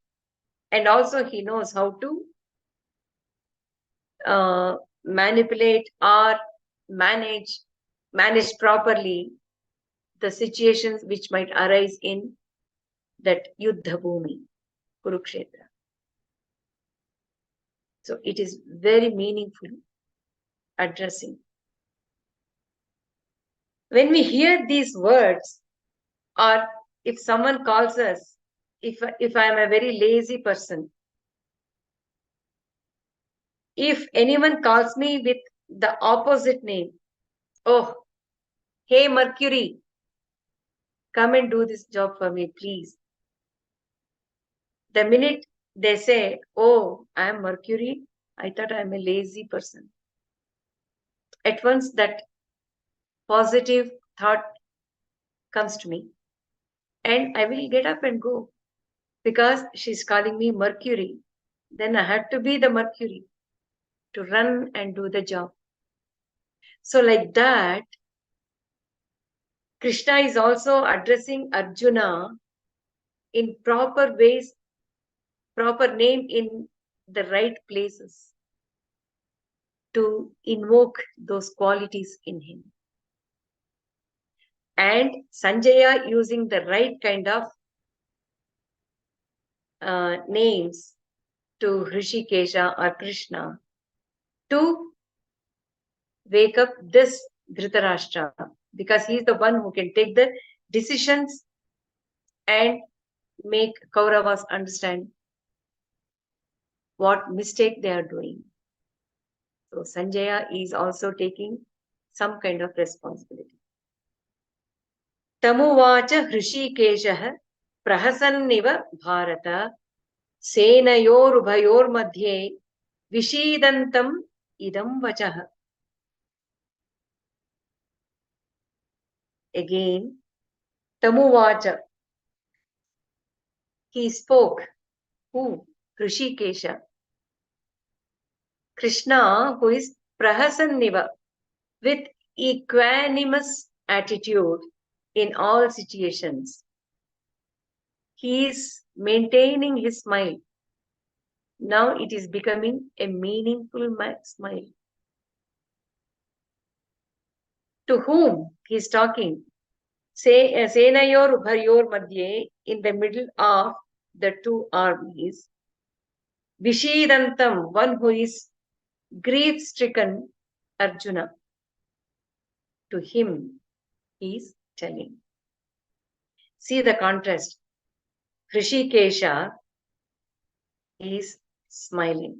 And also he knows how to manipulate or manage properly the situations which might arise in that Yuddha Bhumi, Kurukshetra. So it is very meaningful addressing. When we hear these words, or if someone calls us, if I am a very lazy person, if anyone calls me with the opposite name, oh, hey Mercury, come and do this job for me, please. The minute they say, oh, I am Mercury, I thought I am a lazy person. At once that positive thought comes to me and I will get up and go because she's calling me Mercury. Then I had to be the Mercury. to run and do the job. So like that, Krishna is also addressing Arjuna in proper ways, proper name in the right places to invoke those qualities in him. And Sanjaya using the right kind of names to Hrishikesha or Krishna to wake up this Dhritarashtra, because he is the one who can take the decisions and make Kauravas understand what mistake they are doing. So Sanjaya is also taking some kind of responsibility. Tamuvacha Hrishikesha Prahasanniva Bharata Senayorubhayor Madhye Vishidantam Idam Vachaha. Again, Tamuvacha. He spoke. Who? Hrishikesha. Krishna, who is Prahasanniva, with equanimous attitude in all situations. He is maintaining his smile. Now it is becoming a meaningful smile. To whom he is talking? Senayor Ubhayor Madhye, in the middle of the two armies. Vishidantam, one who is grief-stricken, Arjuna. To him, he is telling. See the contrast. Hrishikesha is smiling.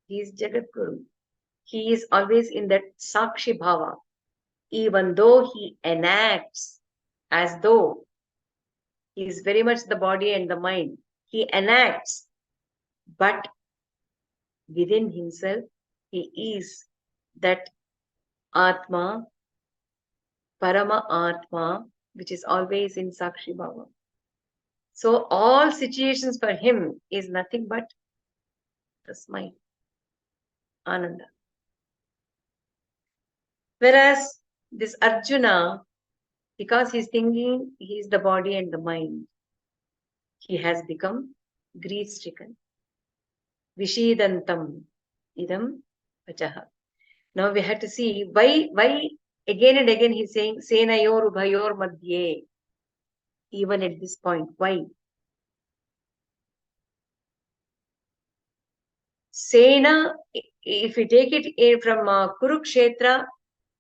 He is Jagadguru. He is always in that Sakshi Bhava. Even though he enacts as though he is very much the body and the mind, he enacts, but within himself, he is that Atma, Parama Atma, which is always in Sakshi Bhava. So all situations for him is nothing but the smile, Ananda. Whereas this Arjuna, because he's thinking he is the body and the mind, he has become grief-stricken. Vishidantam idam vachaha. Now we have to see why again and again he's saying Senayor Ubhayor Madhye. Even at this point, why? Sena, if we take it from Kurukshetra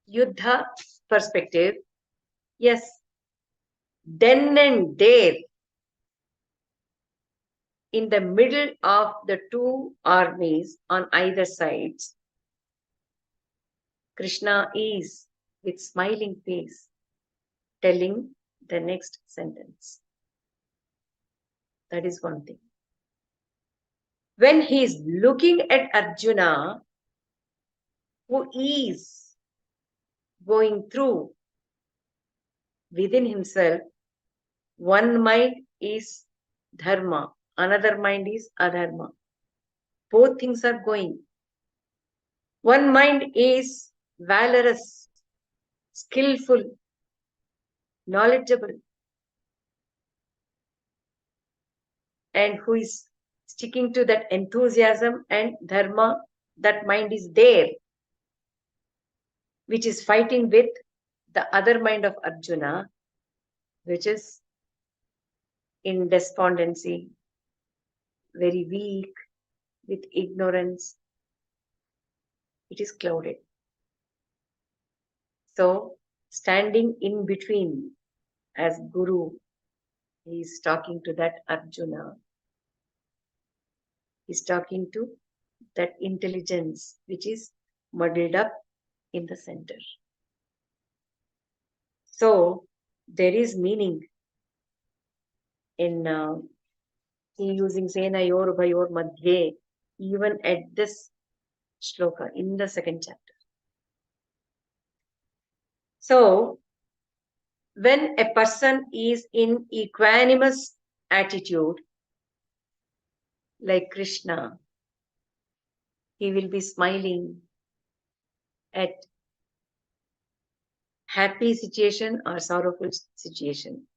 Yuddha perspective, yes, then and there, in the middle of the two armies on either sides, Krishna is with smiling face telling the next sentence. That is one thing. When he is looking at Arjuna, who is going through within himself, one mind is dharma, another mind is adharma. Both things are going. One mind is valorous, skillful, knowledgeable, and who is sticking to that enthusiasm and dharma, that mind is there, which is fighting with the other mind of Arjuna, which is in despondency, very weak, with ignorance. It is clouded. So, standing in between as Guru, he is talking to that Arjuna. He is talking to that intelligence which is muddled up in the center. So, there is meaning in using Senayor Ubhayor Madhye, even at this shloka, in the second chapter. So, when a person is in equanimous attitude, like Krishna, He will be smiling at happy situation or sorrowful situation,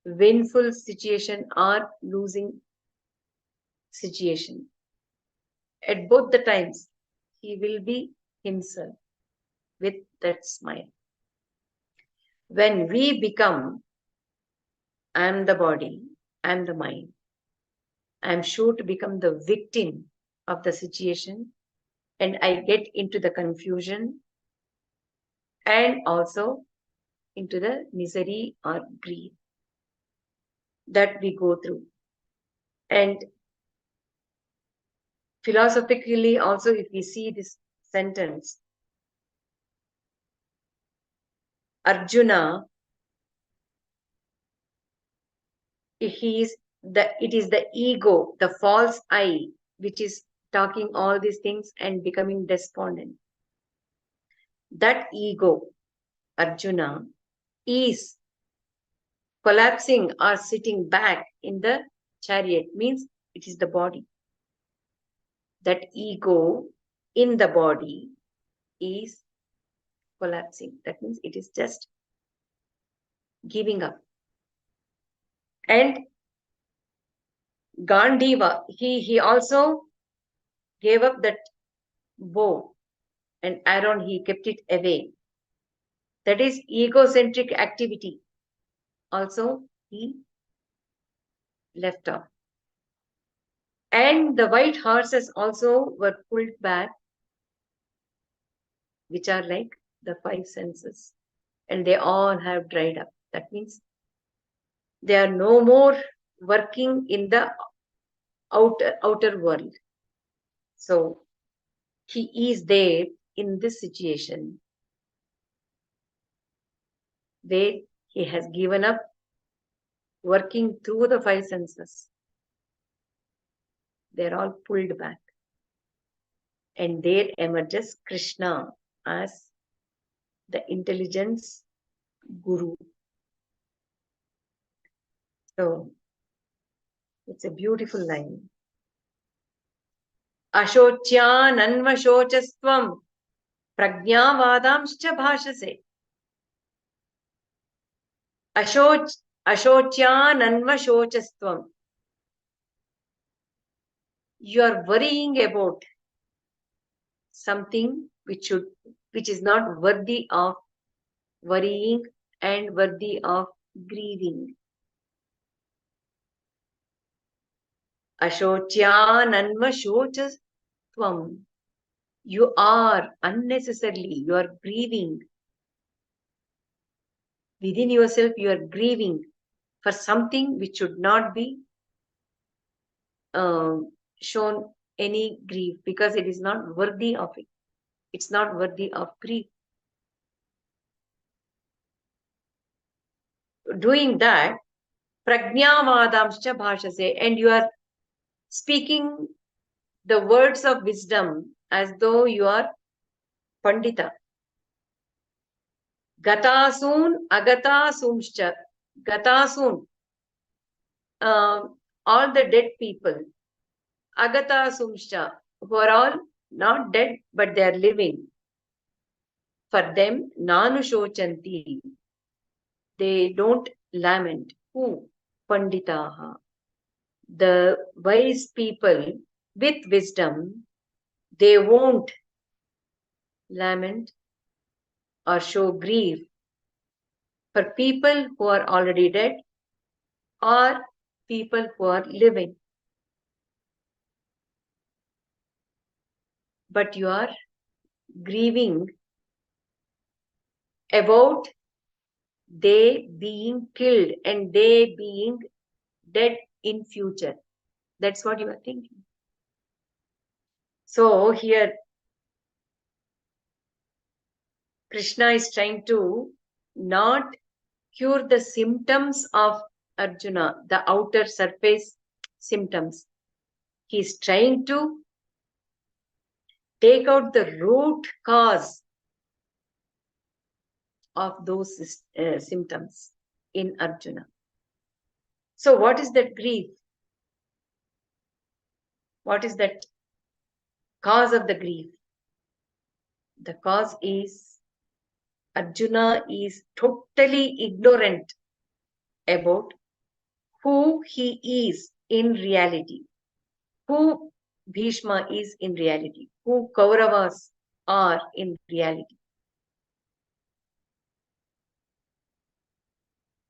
winful situation or losing situation. At both the times, he will be himself with that smile. When we become, I am the body, I am the mind, I am sure to become the victim of the situation, and I get into the confusion and also into the misery or grief that we go through. And philosophically, also, if we see this sentence, Arjuna, it is the ego, the false I, which is talking all these things and becoming despondent. That ego, Arjuna, is collapsing or sitting back in the chariot, means it is the body. That ego in the body is collapsing. That means it is just giving up. And Gandiva, he also gave up that bow and Aaron, he kept it away. That is egocentric activity. Also, he left off. And the white horses also were pulled back, which are like the five senses, and they all have dried up. That means they are no more working in the outer world. So he is there in this situation where he has given up working through the five senses. They're all pulled back. And there emerges Krishna as the intelligence guru. So it's a beautiful line. Ashocyananvashocastvam prajnavadamscha bhashase. Ashocyananvashocastvam. You are worrying about something which is not worthy of worrying and worthy of grieving. Ashocyananvashocastvam. You are unnecessarily, you are grieving. Within yourself, you are grieving for something which should not be shown any grief, because it is not worthy of it. It's not worthy of grief. Doing that, prajnavadamscha bhashase, and you are speaking the words of wisdom as though you are pandita. Gatasun agatasumscha. Gatasun, all the dead people. Agatasumscha, who are all not dead, but they are living. For them, nanushochanti. They don't lament. Who? Panditaha. The wise people with wisdom, they won't lament or show grief for people who are already dead or people who are living. But you are grieving about they being killed and they being dead in future. That's what you are thinking. So here Krishna is trying to not cure the symptoms of Arjuna, the outer surface symptoms. He is trying to take out the root cause of those symptoms in Arjuna. So what is that grief? What is that cause of the grief. The cause is Arjuna is totally ignorant about who he is in reality, who Bhishma is in reality, who Kauravas are in reality.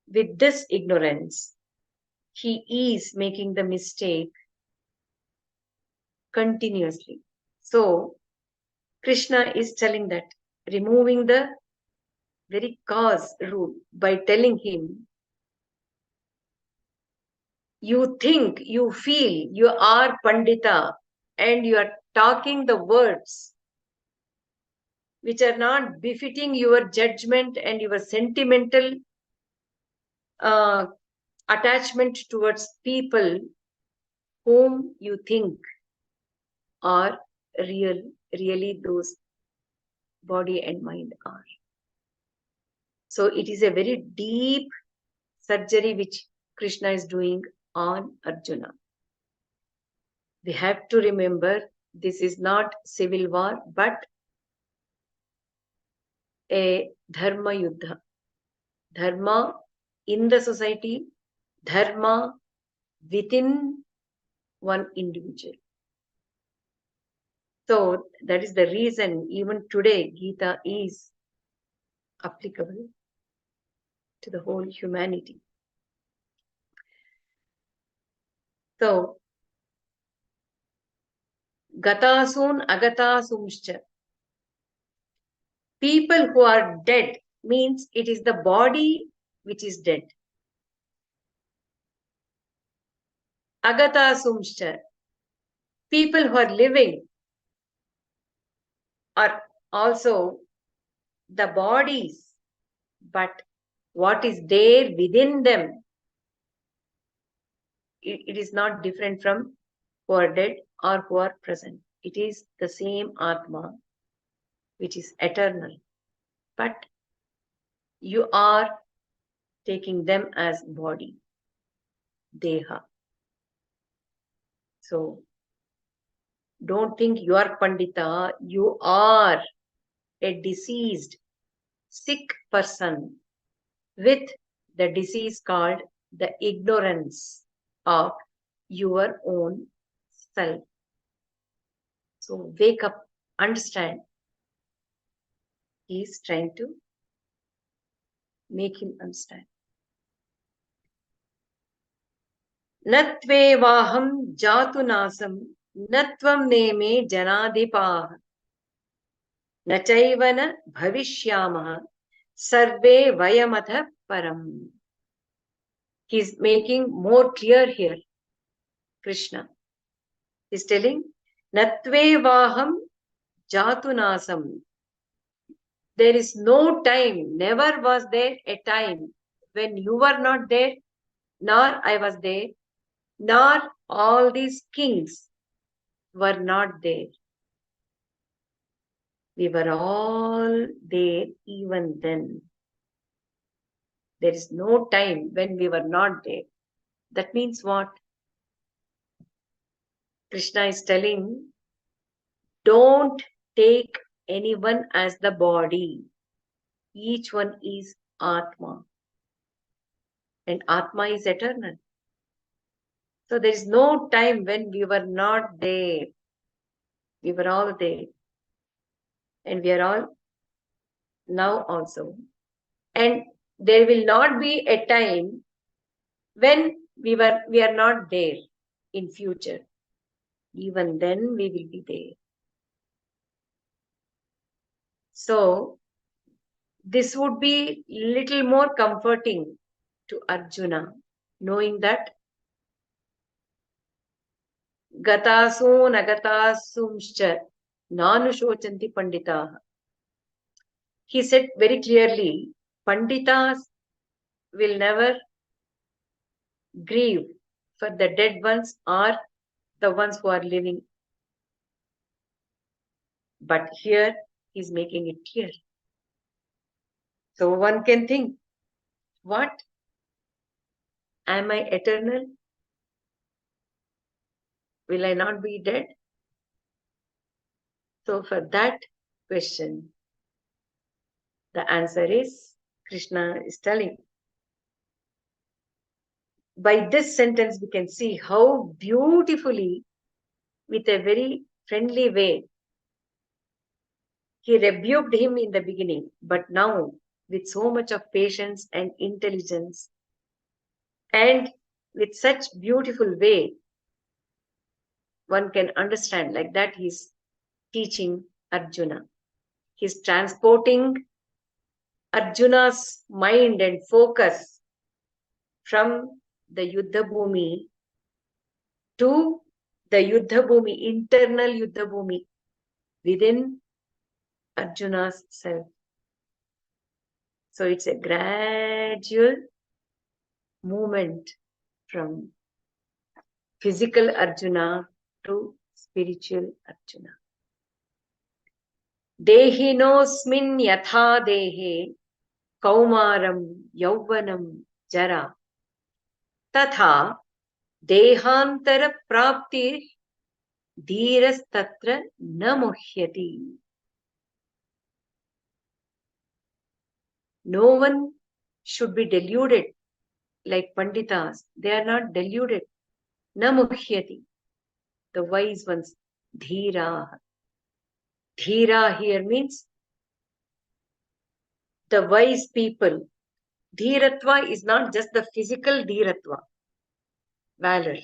With this ignorance, he is making the mistake continuously. So, Krishna is telling that, removing the very cause rule by telling him, you think, you feel, you are Pandita, and you are talking the words which are not befitting your judgment and your sentimental uh, attachment towards people whom you think are really those body and mind are. So it is a very deep surgery which Krishna is doing on Arjuna. We have to remember this is not civil war, but a dharma yuddha. Dharma in the society, dharma within one individual. So that is the reason even today Gita is applicable to the whole humanity. So gatasun agatasumscha. People who are dead means it is the body which is dead. Agatasumscha. People who are living are also the bodies, but what is there within them, it is not different from who are dead or who are present. It is the same Atma, which is eternal. But you are taking them as body, Deha. So don't think you are Pandita, you are a diseased, sick person with the disease called the ignorance of your own self. So wake up, understand. He is trying to make him understand. Natvevaham jatunasam natvam neme janadipaha nachaivana bhavishyamaha sarve vayamatha param. He is making more clear here. Krishna is telling, Natvevaham jatunasam. There is no time, never was there a time when you were not there, nor I was there, nor all these kings were not there. We were all there even then. There is no time when we were not there. That means what? Krishna is telling, don't take anyone as the body. Each one is Atma. And Atma is eternal. So there is no time when we were not there. We were all there. And we are all now also. And there will not be a time when we are not there in future. Even then we will be there. So this would be little more comforting to Arjuna, knowing that gatasun agatasumscha nanushocanti panditaha. He said very clearly, Panditas will never grieve for the dead ones or the ones who are living. But here he's making it clear. So one can think, what? Am I eternal? Will I not be dead? So for that question, the answer is Krishna is telling. By this sentence, we can see how beautifully, with a very friendly way, he rebuked him in the beginning, but now with so much of patience and intelligence, and with such beautiful way, one can understand like that he's teaching Arjuna. He's transporting Arjuna's mind and focus from the Yuddha Bhumi to the Yuddha Bhumi, internal Yuddha Bhumi within Arjuna's self. So it's a gradual movement from physical Arjuna to spiritual Arjuna. Dehinosmin yatha dehe kaumaram yauvanam jara tatha dehantara prapti dhirastatra na muhyati. No one should be deluded like Panditas. They are not deluded. Na muhyati. The wise ones. Dhira. Dhira here means the wise people. Dhiratva is not just the physical dhiratva, valor,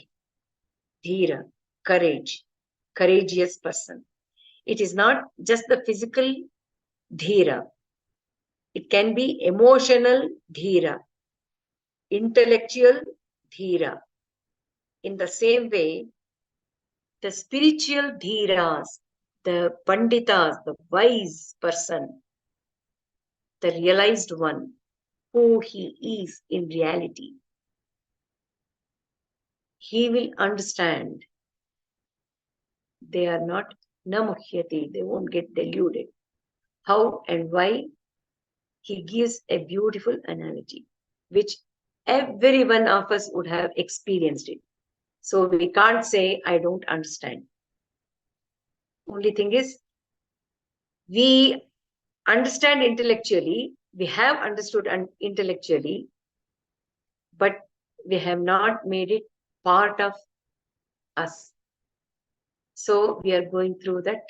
dhira, courage, courageous person. It is not just the physical dhira. It can be emotional dhira, intellectual dhira. In the same way, the spiritual dhiras, the panditas, the wise person, the realized one, who he is in reality, he will understand. They are not namuhyati, they won't get deluded. How and why? He gives a beautiful analogy, which every one of us would have experienced it. So we can't say, I don't understand. Only thing is, we understand intellectually, we have understood intellectually, but we have not made it part of us. So we are going through that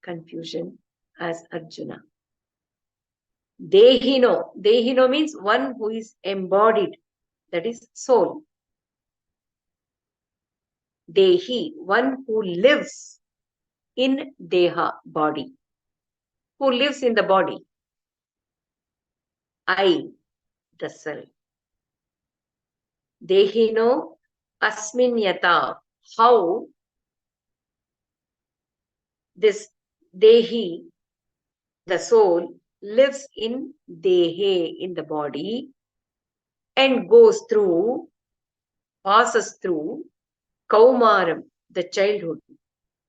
confusion as Arjuna. Dehino. Dehino means one who is embodied, that is soul. Dehi, one who lives in Deha, body. Who lives in the body? I, the self. Dehino asmin yata. How this Dehi, the soul, lives in Dehe, in the body, and goes through, passes through Kaumaram, the childhood,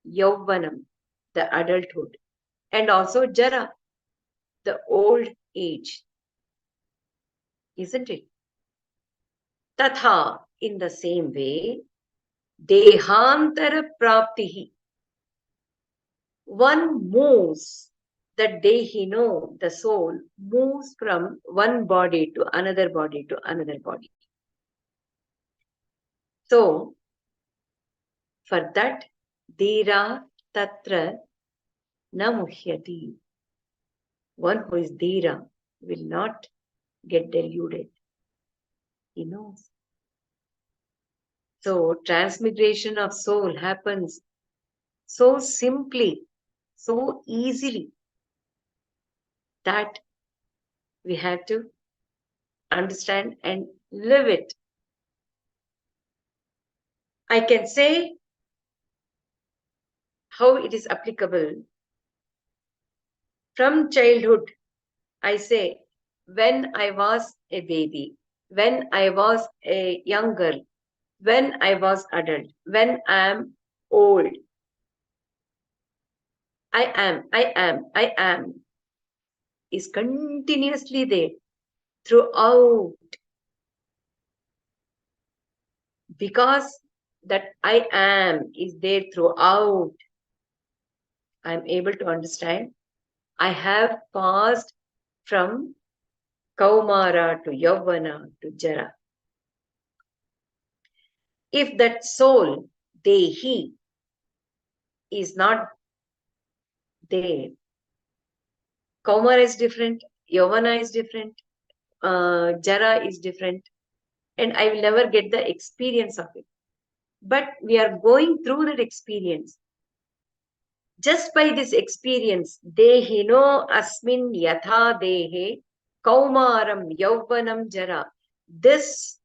Yauvanam, the adulthood, and also Jara, the old age. Isn't it? Tatha, in the same way, Dehantara Praptihi. One moves, that Dehino, the soul, moves from one body to another body to another body. So, for that, Dhira Tatra na muhyati. One who is Dhira will not get deluded. He knows. So, transmigration of soul happens so simply, so easily, that we have to understand and live it. I can say how it is applicable. From childhood, I say, when I was a baby, when I was a young girl, when I was adult, when I am old, I am, is continuously there throughout. Because that I am is there throughout. I'm able to understand. I have passed from Kaumara to Yavana to Jara. If that soul, Dehi, is not there, Kaumara is different, Yavana is different, Jara is different, and I will never get the experience of it. But we are going through that experience. Just by this experience, Dehino asmin yatha dehe Kaumaram Yauvanam Jara. This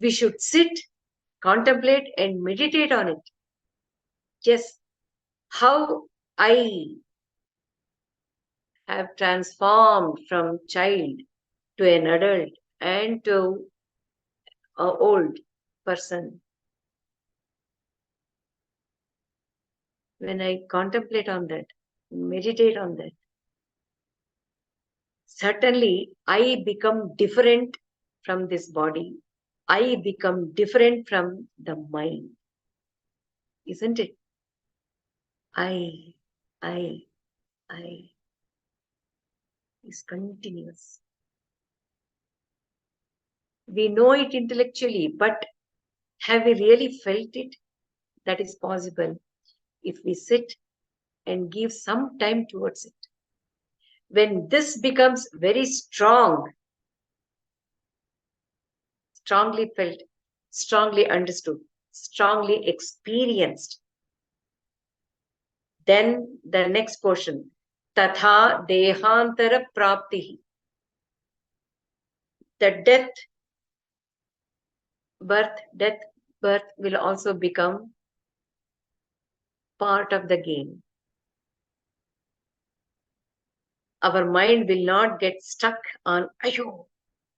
we should sit, contemplate, and meditate on it. Yes, how I have transformed from child to an adult and to an old person. When I contemplate on that, meditate on that, certainly I become different from this body. I become different from the mind. Isn't it? I, I, I is continuous. We know it intellectually, but have we really felt it? That is possible if we sit and give some time towards it. When this becomes very strong, strongly felt, strongly understood, strongly experienced, then the next portion, Tatha Dehantara Praptihi. The death, birth will also become part of the game. Our mind will not get stuck on Ayo,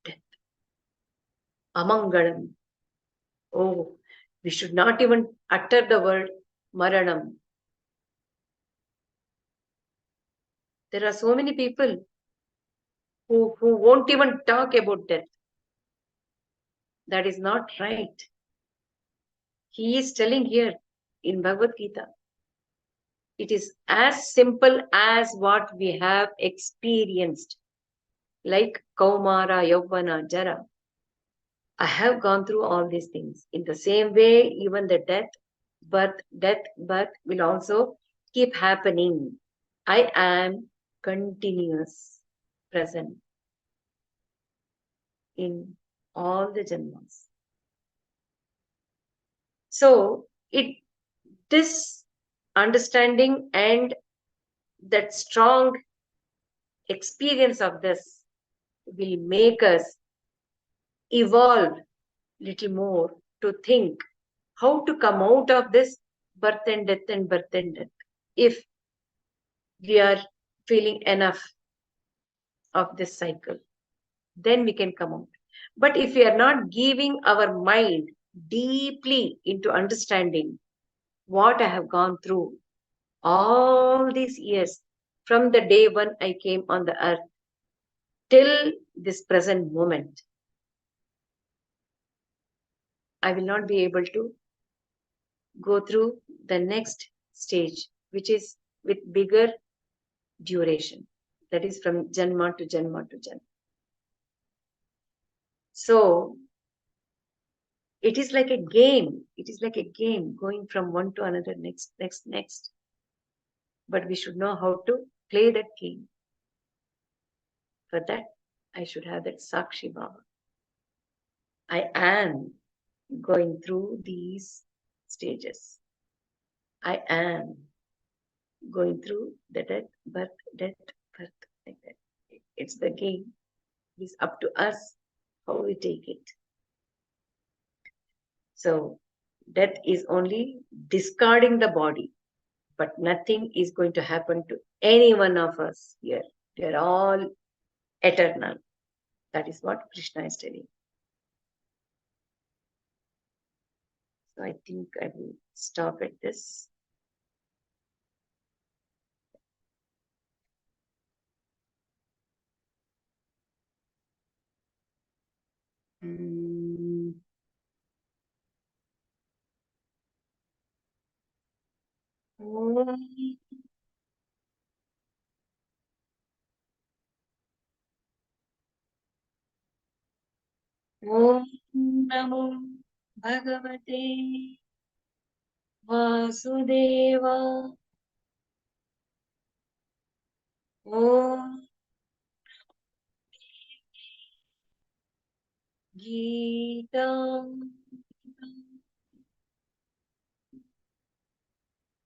death, Amangalam. Oh, we should not even utter the word Maranam. There are so many people who won't even talk about death. That is not right. He is telling here in Bhagavadgita, it is as simple as what we have experienced, like Kaumara, Yavana, Jara. I have gone through all these things. In the same way, even the birth, will also keep happening. I am continuous, present in all the janmas. So this understanding and that strong experience of this will make us evolve little more to think how to come out of this birth and death and birth and death. If we are feeling enough of this cycle, then we can come out. But if we are not giving our mind deeply into understanding what I have gone through all these years, from the day when I came on the earth till this present moment, I will not be able to go through the next stage, which is with bigger duration. That is from Janma to Janma to Janma. So it is like a game. It is like a game going from one to another, next. But we should know how to play that game. For that, I should have that Sakshi Bhava. I am going through these stages. I am going through the death, birth, like that. It's the game. It's up to us how we take it. So, death is only discarding the body, but nothing is going to happen to any one of us here. We are all eternal. That is what Krishna is telling. So, I think I will stop at this. Om Namo Bhagavate Vasudeva. Om Geetam